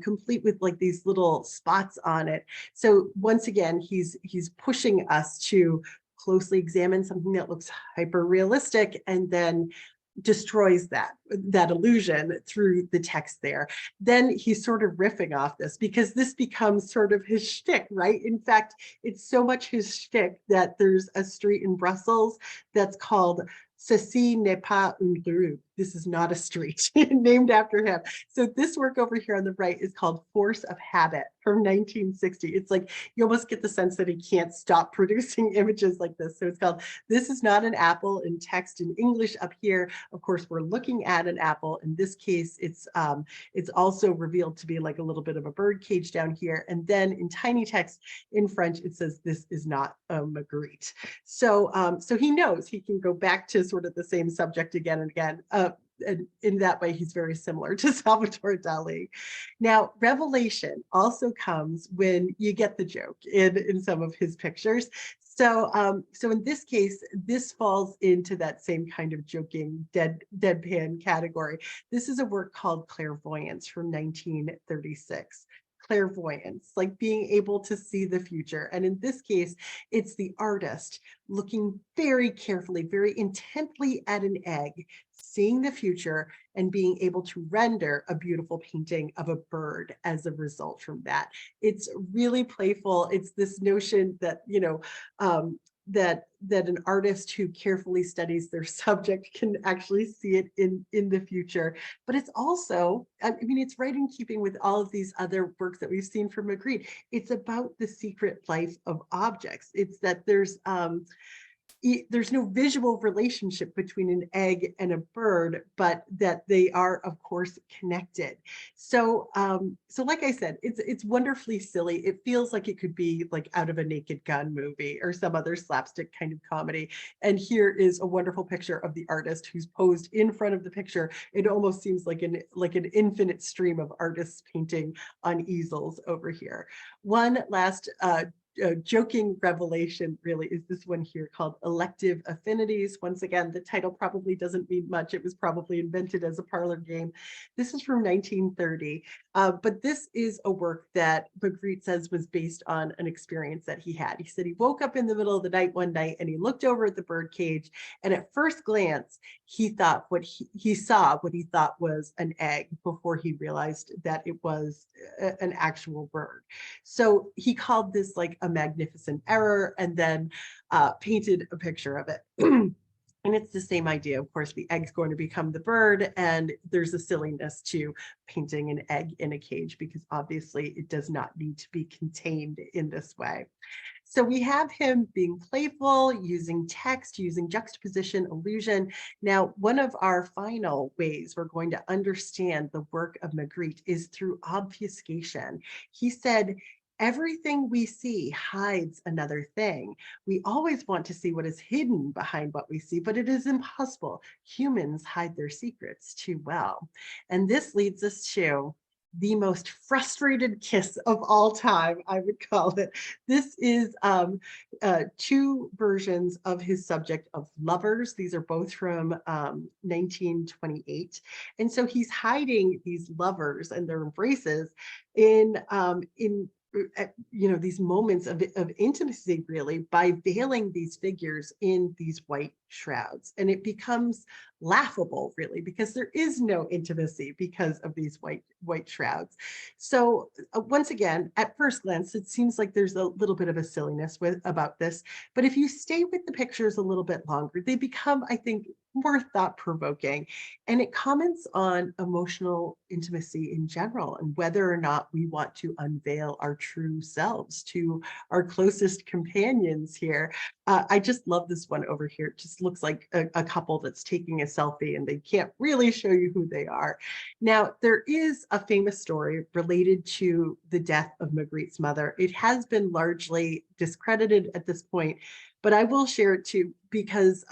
complete with like these little spots on it. So once again, he's pushing us to closely examine something that looks hyper realistic and then destroys that illusion through the text there. Then he's sort of riffing off this, because this becomes sort of his shtick, right? In fact, it's so much his shtick that there's a street in Brussels that's called Ceci n'est pas une rue. This is not a street, named after him. So this work over here on the right is called Force of Habit from 1960. It's like you almost get the sense that he can't stop producing images like this. So it's called This Is Not an Apple, in text in English up here. Of course, we're looking at an apple. In this case, it's also revealed to be like a little bit of a bird cage down here. And then in tiny text in French, it says, "This is not a Magritte." So, so he knows he can go back to sort of the same subject again and again. And in that way, he's very similar to Salvador Dali. Now, revelation also comes when you get the joke in some of his pictures. So, so in this case, this falls into that same kind of joking deadpan category. This is a work called Clairvoyance from 1936. Clairvoyance, like being able to see the future. And in this case, it's the artist looking very carefully, very intently at an egg, seeing the future and being able to render a beautiful painting of a bird as a result from that. It's really playful. It's this notion that, you know, that an artist who carefully studies their subject can actually see it in the future. But it's also, I mean, it's right in keeping with all of these other works that we've seen from Magritte. It's about the secret life of objects. It's that there's no visual relationship between an egg and a bird, but that they are, of course, connected. So, so like I said, it's wonderfully silly. It feels like it could be like out of a Naked Gun movie or some other slapstick kind of comedy. And here is a wonderful picture of the artist who's posed in front of the picture. It almost seems like an infinite stream of artists painting on easels over here. One last joking revelation really is this one here called Elective Affinities. Once again, the title probably doesn't mean much. It was probably invented as a parlor game. This is from 1930, but this is a work that Magritte says was based on an experience that he had. He said he woke up in the middle of the night one night and he looked over at the bird cage, and at first glance, he thought he saw what he thought was an egg before he realized that it was an actual bird. So he called this like a magnificent error, and then painted a picture of it. And it's the same idea. Of course, the egg's going to become the bird, and there's a silliness to painting an egg in a cage because obviously it does not need to be contained in this way. So we have him being playful, using text, using juxtaposition, illusion. Now, one of our final ways we're going to understand the work of Magritte is through obfuscation. He said, everything we see hides another thing. We always want to see what is hidden behind what we see, but it is impossible. Humans hide their secrets too well. And this leads us to the most frustrated kiss of all time, I would call it. This is two versions of his subject of lovers. These are both from 1928. And so he's hiding these lovers and their embraces in you know, these moments of intimacy, really, by veiling these figures in these white shrouds. And it becomes laughable, really, because there is no intimacy because of these white shrouds. So once again, at first glance, it seems like there's a little bit of a silliness about this, but if you stay with the pictures a little bit longer, they become, I think, more thought-provoking. And it comments on emotional intimacy in general and whether or not we want to unveil our true selves to our closest companions here. I just love this one over here. It just looks like a couple that's taking a selfie and they can't really show you who they are. Now, there is a famous story related to the death of Magritte's mother. It has been largely discredited at this point, but I will share it too because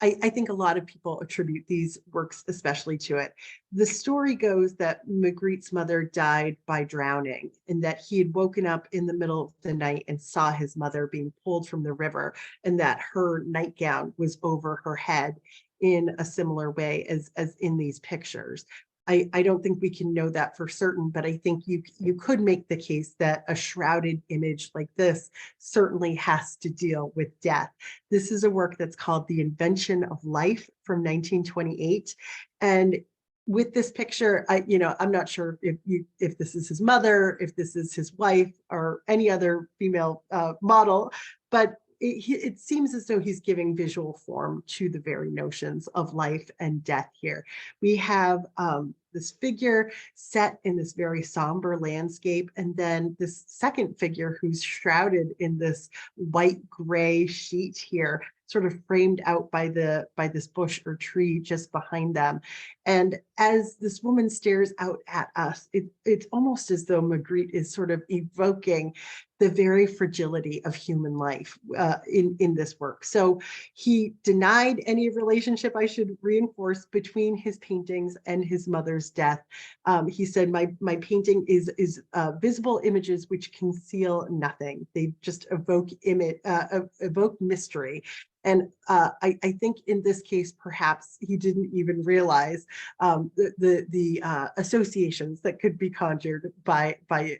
I think a lot of people attribute these works especially to it. The story goes that Magritte's mother died by drowning and that he had woken up in the middle of the night and saw his mother being pulled from the river and that her nightgown was over her head in a similar way as in these pictures. I don't think we can know that for certain, but I think you could make the case that a shrouded image like this certainly has to deal with death. This is a work that's called The Invention of Life from 1928. And with this picture, I'm not sure if this is his mother, if this is his wife, or any other female model, but it seems as though he's giving visual form to the very notions of life and death here. We have this figure set in this very somber landscape, and then this second figure who's shrouded in this white gray sheet here, sort of framed out by this bush or tree just behind them. And as this woman stares out at us, it's almost as though Magritte is sort of evoking the very fragility of human life in this work. So he denied any relationship, I should reinforce, between his paintings and his mother's death. He said, my painting is visible images which conceal nothing. They just evoke mystery. And I think in this case, perhaps he didn't even realize the associations that could be conjured by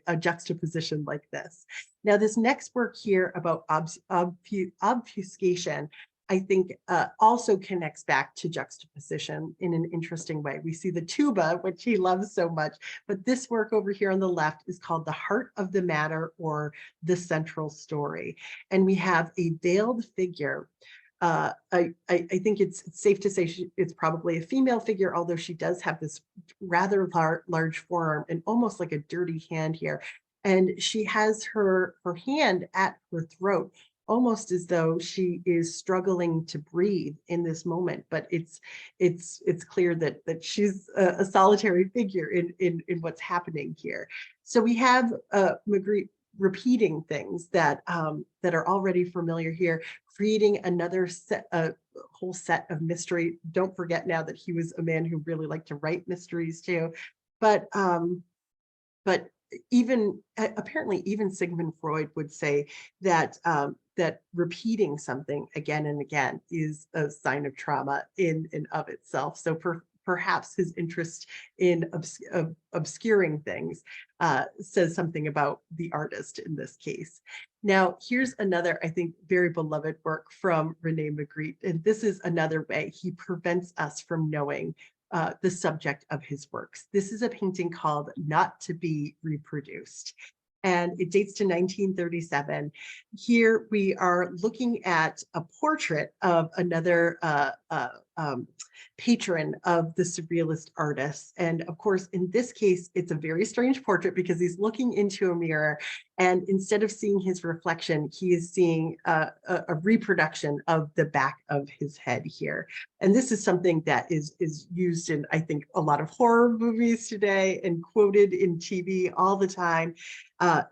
a juxtaposition like this. Now, this next work here about obfuscation, I think also connects back to juxtaposition in an interesting way. We see the tuba, which he loves so much, but this work over here on the left is called The Heart of the Matter, or The Central Story. And we have a veiled figure. I think it's safe to say it's probably a female figure, although she does have this rather large forearm and almost like a dirty hand here. And she has her hand at her throat, almost as though she is struggling to breathe in this moment. But it's clear that she's a solitary figure in what's happening here. So we have Magritte repeating things that are already familiar here, creating another whole set of mystery. Don't forget now that he was a man who really liked to write mysteries too. But apparently even Sigmund Freud would say that that repeating something again and again is a sign of trauma in and of itself. So perhaps his interest in obscuring things says something about the artist in this case. Now, here's another, I think, very beloved work from René Magritte, and this is another way he prevents us from knowing the subject of his works. This is a painting called Not to Be Reproduced, and it dates to 1937. Here we are looking at a portrait of another patron of the Surrealist artists. And of course, in this case, it's a very strange portrait because he's looking into a mirror, and instead of seeing his reflection, he is seeing a reproduction of the back of his head here. And this is something that is used in, I think, a lot of horror movies today and quoted in TV all the time.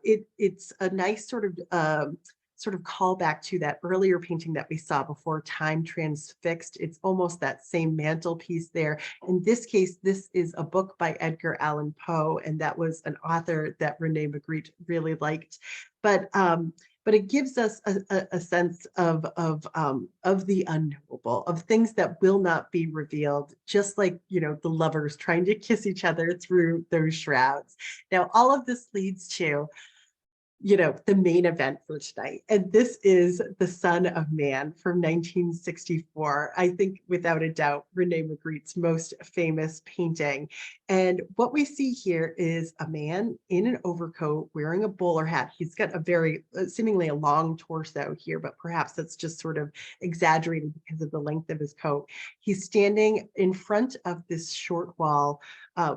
It's a nice sort of callback to that earlier painting that we saw before, Time Transfixed. It's almost that same mantelpiece there. In this case, this is a book by Edgar Allan Poe, and that was an author that René Magritte really liked. But it gives us a sense of the unknowable, of things that will not be revealed, just like, the lovers trying to kiss each other through those shrouds. Now, all of this leads to the main event for tonight. And this is The Son of Man from 1964. I think without a doubt, René Magritte's most famous painting. And what we see here is a man in an overcoat wearing a bowler hat. He's got a very seemingly a long torso here, but perhaps that's just sort of exaggerated because of the length of his coat. He's standing in front of this short wall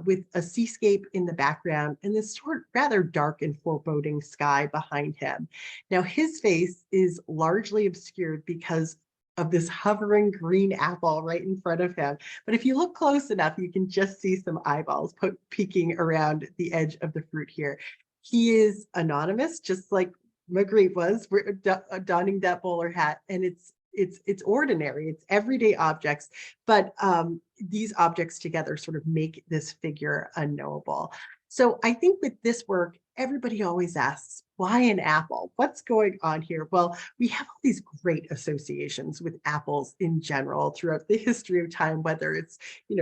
with a seascape in the background and this rather dark and foreboding sky behind him. Now, his face is largely obscured because of this hovering green apple right in front of him. But if you look close enough, you can just see some eyeballs peeking around the edge of the fruit here. He is anonymous, just like Magritte was, donning that bowler hat, and it's ordinary, it's everyday objects, but these objects together sort of make this figure unknowable. So I think with this work, everybody always asks, why an apple? What's going on here? Well, we have all these great associations with apples in general throughout the history of time, whether it's,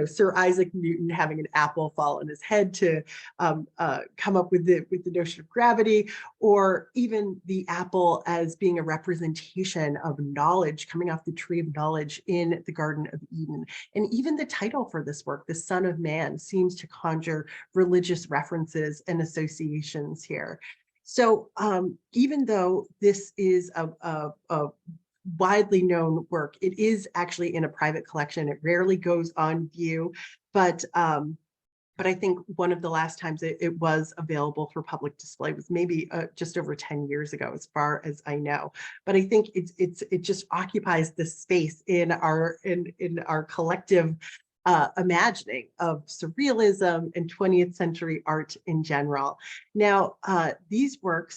Sir Isaac Newton having an apple fall on his head to come up with the notion of gravity, or even the apple as being a representation of knowledge coming off the tree of knowledge in the Garden of Eden. And even the title for this work, The Son of Man, seems to conjure religious references and associations here. So even though this is a widely known work, it is actually in a private collection. It rarely goes on view, but I think one of the last times it was available for public display was maybe just over 10 years ago, as far as I know. But I think it just occupies the space in our collective imagining of surrealism and 20th century art in general. Now, this work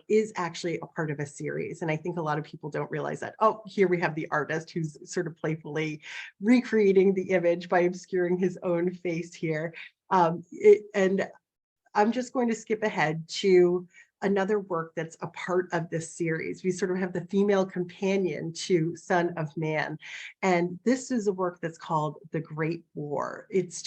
is actually a part of a series, and I think a lot of people don't realize that. Oh, here we have the artist who's sort of playfully recreating the image by obscuring his own face here. And I'm just going to skip ahead to another work that's a part of this series. We sort of have the female companion to Son of Man. And this is a work that's called The Great War. It's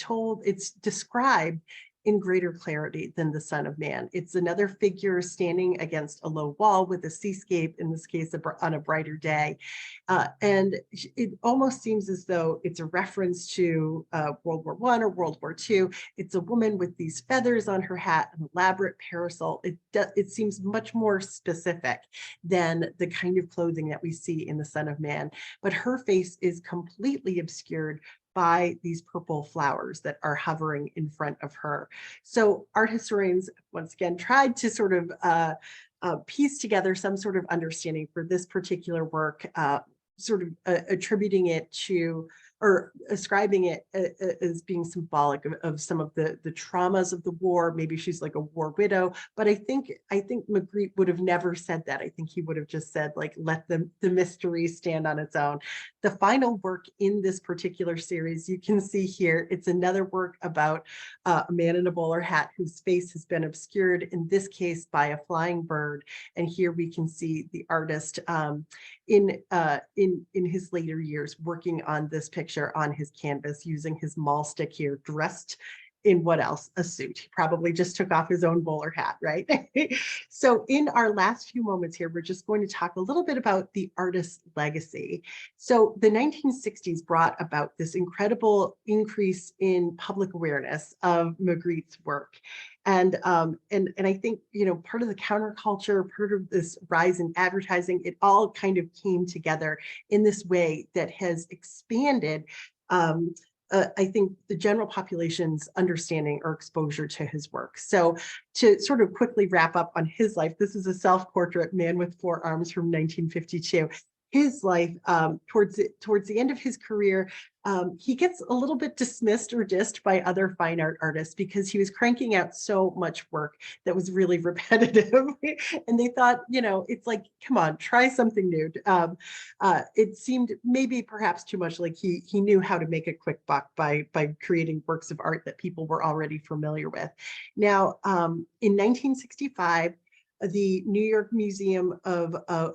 described in greater clarity than the Son of Man. It's another figure standing against a low wall with a seascape, in this case, on a brighter day. And it almost seems as though it's a reference to World War I or World War II. It's a woman with these feathers on her hat, an elaborate parasol. It seems much more specific than the kind of clothing that we see in the Son of Man. But her face is completely obscured by these purple flowers that are hovering in front of her. So art historians, once again, tried to sort of piece together some sort of understanding for this particular work, sort of attributing it to, or ascribing it as being symbolic of some of the traumas of the war. Maybe she's like a war widow, but I think Magritte would have never said that. I think he would have just said, like, let the mystery stand on its own. The final work in this particular series, you can see here, it's another work about a man in a bowler hat whose face has been obscured, in this case by a flying bird. And here we can see the artist in his later years working on this picture on his canvas using his maul stick here, dressed in what else? A suit. He probably just took off his own bowler hat, right? So in our last few moments here, we're just going to talk a little bit about the artist's legacy. So the 1960s brought about this incredible increase in public awareness of Magritte's work. And I think, part of the counterculture, part of this rise in advertising, it all kind of came together in this way that has expanded I think the general population's understanding or exposure to his work. So to sort of quickly wrap up on his life, this is a self-portrait, Man with Four Arms, from 1952. His life, towards the end of his career, he gets a little bit dismissed or dissed by other fine art artists because he was cranking out so much work that was really repetitive. And they thought, it's like, come on, try something new. It seemed maybe perhaps too much like he knew how to make a quick buck by creating works of art that people were already familiar with. Now, in 1965, the New York Museum of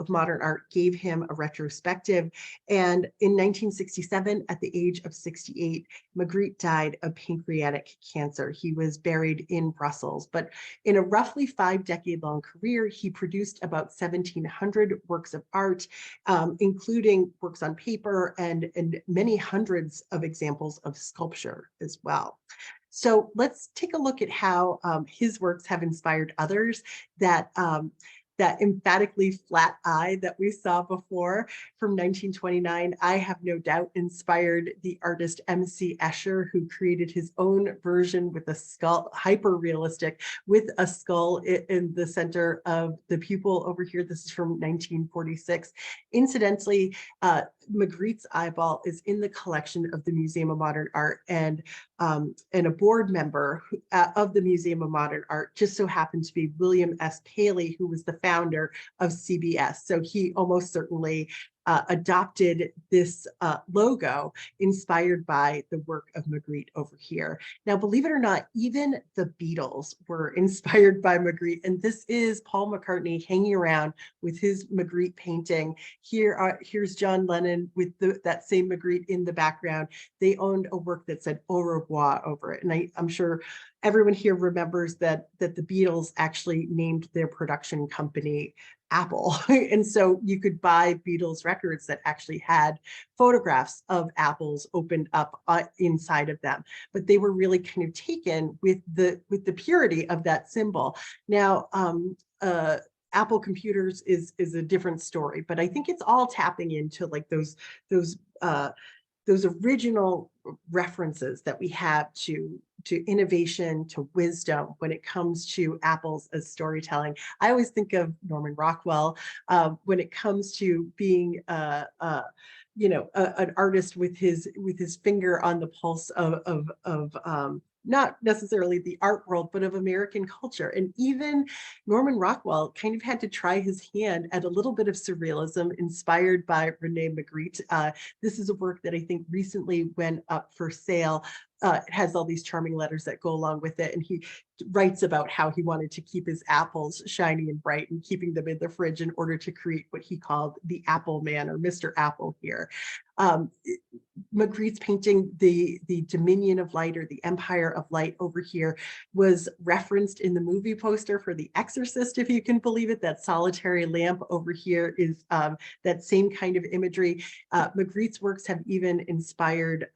Modern Art gave him a retrospective. And in 1967, at the age of 68, Magritte died of pancreatic cancer. He was buried in Brussels, but in a roughly 5-decade-long career, he produced about 1,700 works of art, including works on paper and many hundreds of examples of sculpture as well. So let's take a look at how his works have inspired others. That emphatically flat eye that we saw before from 1929, I have no doubt inspired the artist M.C. Escher, who created his own version with a skull, hyper-realistic, with a skull in the center of the pupil over here. This is from 1946. Incidentally, Magritte's eyeball is in the collection of the Museum of Modern Art, and a board member of the Museum of Modern Art just so happened to be William S. Paley, who was the founder of CBS. So he almost certainly adopted this logo inspired by the work of Magritte over here. Now, believe it or not, even the Beatles were inspired by Magritte, and this is Paul McCartney hanging around with his Magritte painting. Here's John Lennon with that same Magritte in the background. They owned a work that said au revoir over it, and I'm sure everyone here remembers that the Beatles actually named their production company Apple. And so you could buy Beatles records that actually had photographs of apples opened up inside of them, but they were really kind of taken with the purity of that symbol. Now, Apple computers is a different story, but I think it's all tapping into like those original references that we have to innovation, to wisdom when it comes to apples as storytelling. I always think of Norman Rockwell when it comes to being an artist with his finger on the pulse of not necessarily the art world, but of American culture. And even Norman Rockwell kind of had to try his hand at a little bit of surrealism inspired by René Magritte. This is a work that I think recently went up for sale. It has all these charming letters that go along with it. And he writes about how he wanted to keep his apples shiny and bright and keeping them in the fridge in order to create what he called the Apple Man, or Mr. Apple here. Magritte's painting, the Dominion of Light, or the Empire of Light over here, was referenced in the movie poster for The Exorcist, if you can believe it. That solitary lamp over here is that same kind of imagery. Magritte's works have even inspired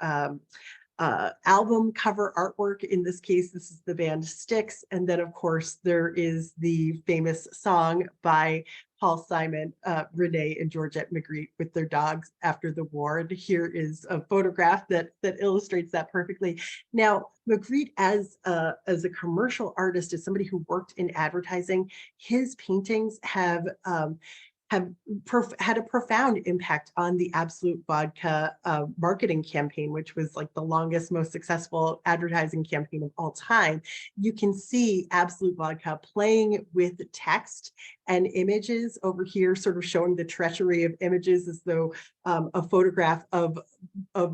album cover artwork. In this case, this is the band Styx. And then, of course, there is the famous song by Paul Simon, Renee and Georgette Magritte with their dogs after the war. And here is a photograph that illustrates that perfectly. Now, Magritte, as a commercial artist, as somebody who worked in advertising, his paintings have had a profound impact on the Absolute Vodka marketing campaign, which was like the longest, most successful advertising campaign of all time. You can see Absolute Vodka playing with text and images over here, sort of showing the treachery of images, as though a photograph of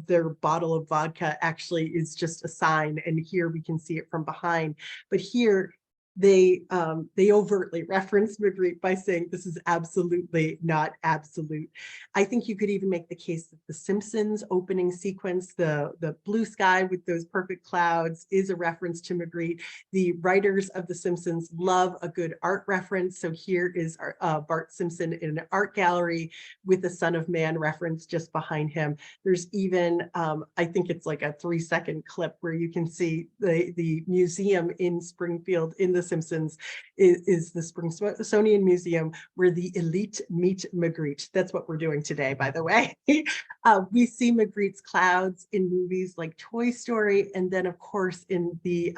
their bottle of vodka actually is just a sign. And here we can see it from behind. But here, they overtly reference Magritte by saying this is absolutely not absolute. I think you could even make the case that the Simpsons opening sequence, the blue sky with those perfect clouds, is a reference to Magritte. The writers of the Simpsons love a good art reference. So here is Bart Simpson in an art gallery with the Son of Man reference just behind him. There's even, I think it's like a 3-second clip where you can see the museum in Springfield in the Simpsons is the Smithsonian Museum, where the elite meet Magritte. That's what we're doing today, by the way. We see Magritte's clouds in movies like Toy Story, and then of course in the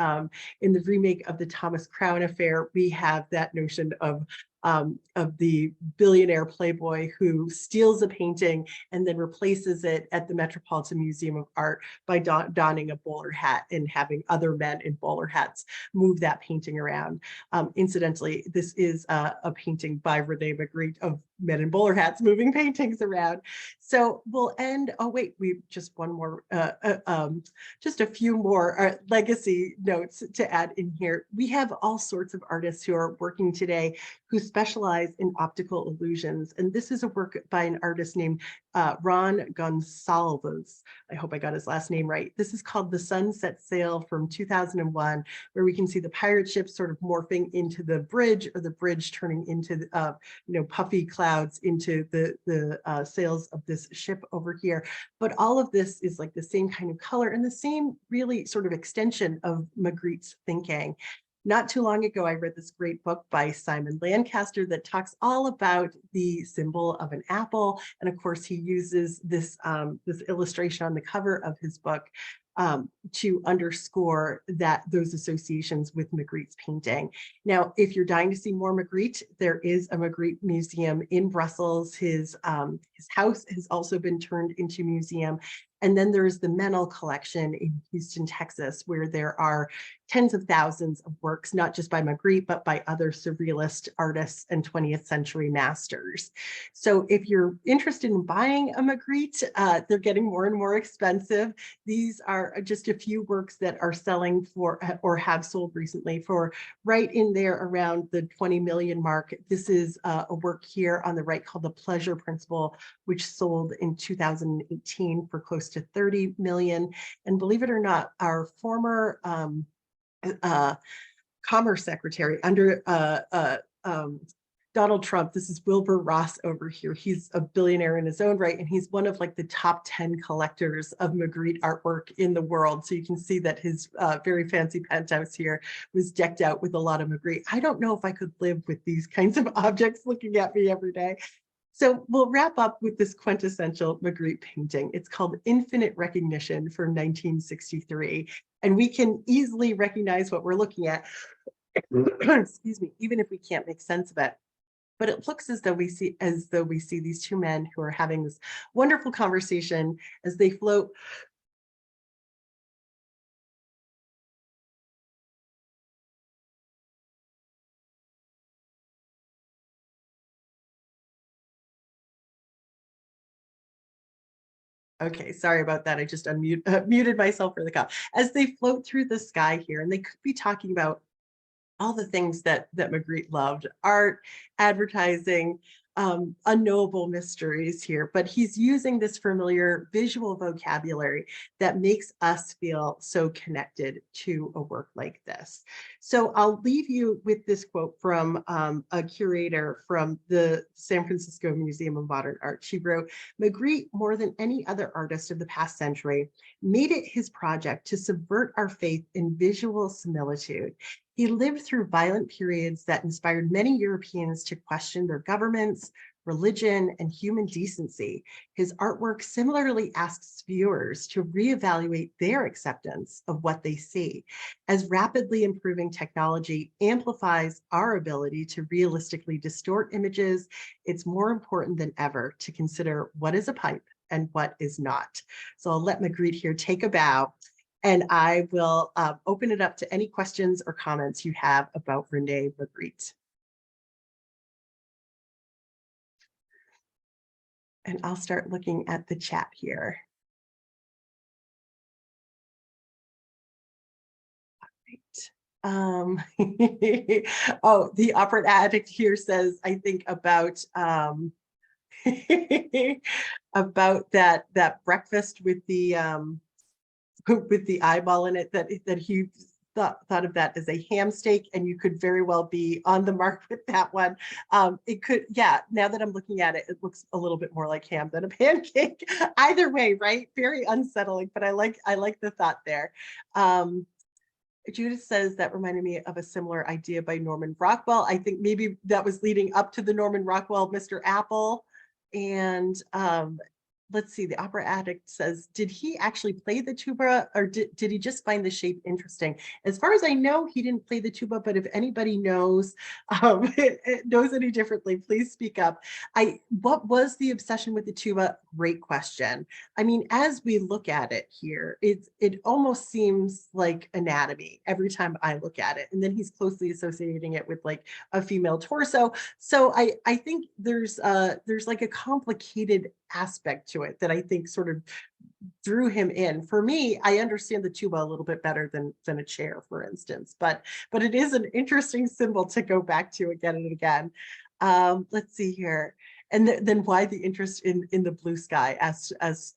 remake of the Thomas Crown Affair, we have that notion of of the billionaire playboy who steals a painting and then replaces it at the Metropolitan Museum of Art by donning a bowler hat and having other men in bowler hats move that painting around. Incidentally, this is a painting by René Magritte of men in bowler hats moving paintings around. So we'll end, oh wait, we just one more, just a few more legacy notes to add in here. We have all sorts of artists who are working today who specialize in optical illusions. And this is a work by an artist named Ron Gonsalves. I hope I got his last name right. This is called The Sunset Sail from 2001, where we can see the pirate ship sort of morphing into the bridge, or the bridge turning into puffy clouds into the sails of this ship over here. But all of this is like the same kind of color and the same really sort of extension of Magritte's thinking. Not too long ago, I read this great book by Simon Lancaster that talks all about the symbol of an apple. And of course, he uses this, this illustration on the cover of his book to underscore those associations with Magritte's painting. Now, if you're dying to see more Magritte, there is a Magritte museum in Brussels. His house has also been turned into museum. And then there's the Menel collection in Houston, Texas, where there are tens of thousands of works, not just by Magritte, but by other surrealist artists and 20th century masters. So if you're interested in buying a Magritte, they're getting more and more expensive. These are just a few works that are selling for, or have sold recently, for right in there around the 20 million mark. This is a work here on the right called The Pleasure Principle, which sold in 2018 for close to 30 million. And believe it or not, our former Commerce Secretary under Donald Trump, this is Wilbur Ross over here. He's a billionaire in his own right, and he's one of like the top 10 collectors of Magritte artwork in the world. So you can see that his very fancy penthouse here was decked out with a lot of Magritte. I don't know if I could live with these kinds of objects looking at me every day. So we'll wrap up with this quintessential Magritte painting. It's called Infinite Recognition from 1963. And we can easily recognize what we're looking at, excuse me, even if we can't make sense of it. But it looks as though we see these two men who are having this wonderful conversation as they float Okay, sorry about that. I just muted myself for the call. As they float through the sky here, and they could be talking about all the things that Magritte loved: art, advertising, unknowable mysteries here. But he's using this familiar visual vocabulary that makes us feel so connected to a work like this. So I'll leave you with this quote from a curator from the San Francisco Museum of Modern Art. She wrote, "Magritte, more than any other artist of the past century, made it his project to subvert our faith in visual similitude. He lived through violent periods that inspired many Europeans to question their governments, religion, and human decency. His artwork similarly asks viewers to reevaluate their acceptance of what they see. As rapidly improving technology amplifies our ability to realistically distort images, it's more important than ever to consider what is a pipe and what is not." So I'll let Magritte here take a bow, and I will open it up to any questions or comments you have about René Magritte. And I'll start looking at the chat here. All right. Oh, the Opera Addict here says, I think about about that breakfast with the eyeball in it, that he thought of that as a ham steak, and you could very well be on the mark with that one. It could, yeah, now that I'm looking at it, it looks a little bit more like ham than a pancake. Either way, right? Very unsettling, but I like the thought there. Judith says that reminded me of a similar idea by Norman Rockwell. I think maybe that was leading up to the Norman Rockwell Mr. Apple. And let's see, the opera addict says, did he actually play the tuba, or did he just find the shape interesting? As far as I know, he didn't play the tuba, but if anybody knows, knows any differently, please speak up. What was the obsession with the tuba? Great question. I mean, as we look at it here, it almost seems like anatomy every time I look at it. And then he's closely associating it with like a female torso. So I think there's like a complicated aspect to it that I think sort of drew him in. For me, I understand the tuba a little bit better than a chair, for instance, but it is an interesting symbol to go back to again and again. Let's see here. And then why the interest in the blue sky as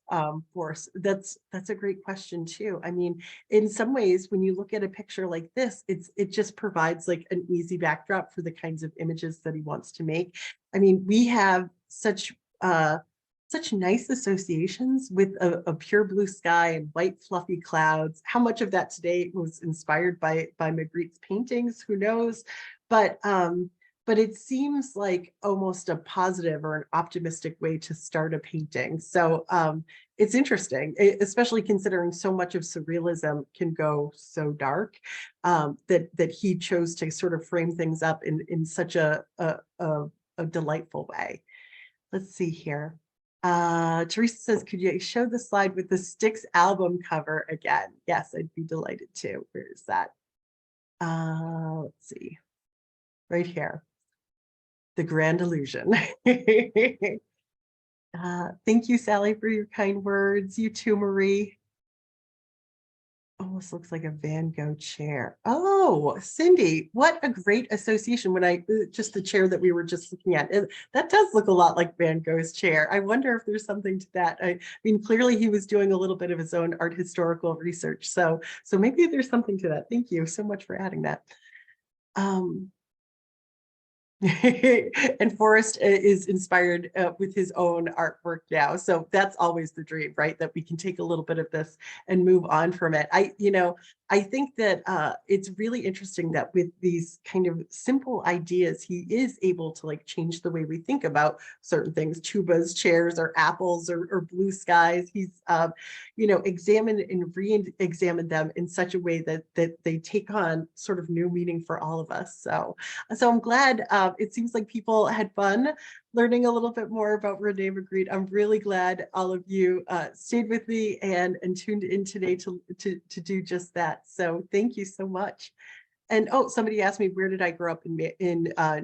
force? That's a great question too. I mean, in some ways, when you look at a picture like this, it just provides like an easy backdrop for the kinds of images that he wants to make. I mean, we have such nice associations with a pure blue sky and white fluffy clouds. How much of that today was inspired by Magritte's paintings, who knows? But it seems like almost a positive or an optimistic way to start a painting. So it's interesting, especially considering so much of surrealism can go so dark, that he chose to sort of frame things up in such a delightful way. Let's see here. Teresa says, could you show the slide with the Styx album cover again? Yes, I'd be delighted to. Where is that? Let's see. Right here. The Grand Illusion. Thank you, Sally, for your kind words. You too, Marie. Almost looks like a Van Gogh chair. Oh, Cindy, what a great association. When just the chair that we were just looking at, that does look a lot like Van Gogh's chair. I wonder if there's something to that. I mean, clearly he was doing a little bit of his own art historical research. So maybe there's something to that. Thank you so much for adding that. And Forrest is inspired with his own artwork now. So that's always the dream, right? That we can take a little bit of this and move on from it. I think that it's really interesting that with these kind of simple ideas, he is able to like change the way we think about certain things, tubas, chairs, or apples, or blue skies. He's, examined and re-examined them in such a way that they take on sort of new meaning for all of us. So I'm glad it seems like people had fun learning a little bit more about René Magritte. I'm really glad all of you stayed with me and tuned in today to do just that. So thank you so much. And oh, somebody asked me, where did I grow up in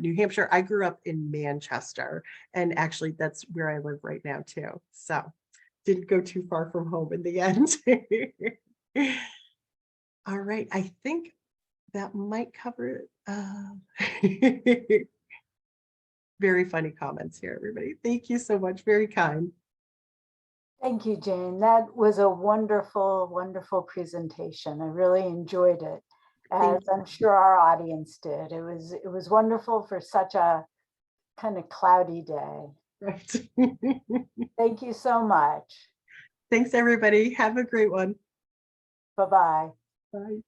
New Hampshire? I grew up in Manchester, and actually that's where I live right now too. So didn't go too far from home in the end. All right, I think that might cover it. Very funny comments here, everybody. Thank you so much. Very kind. Thank you, Jane. That was a wonderful, wonderful presentation. I really enjoyed it, as I'm sure our audience did. It was wonderful for such a kind of cloudy day. Right. Thank you so much. Thanks, everybody. Have a great one. Bye-bye. Bye.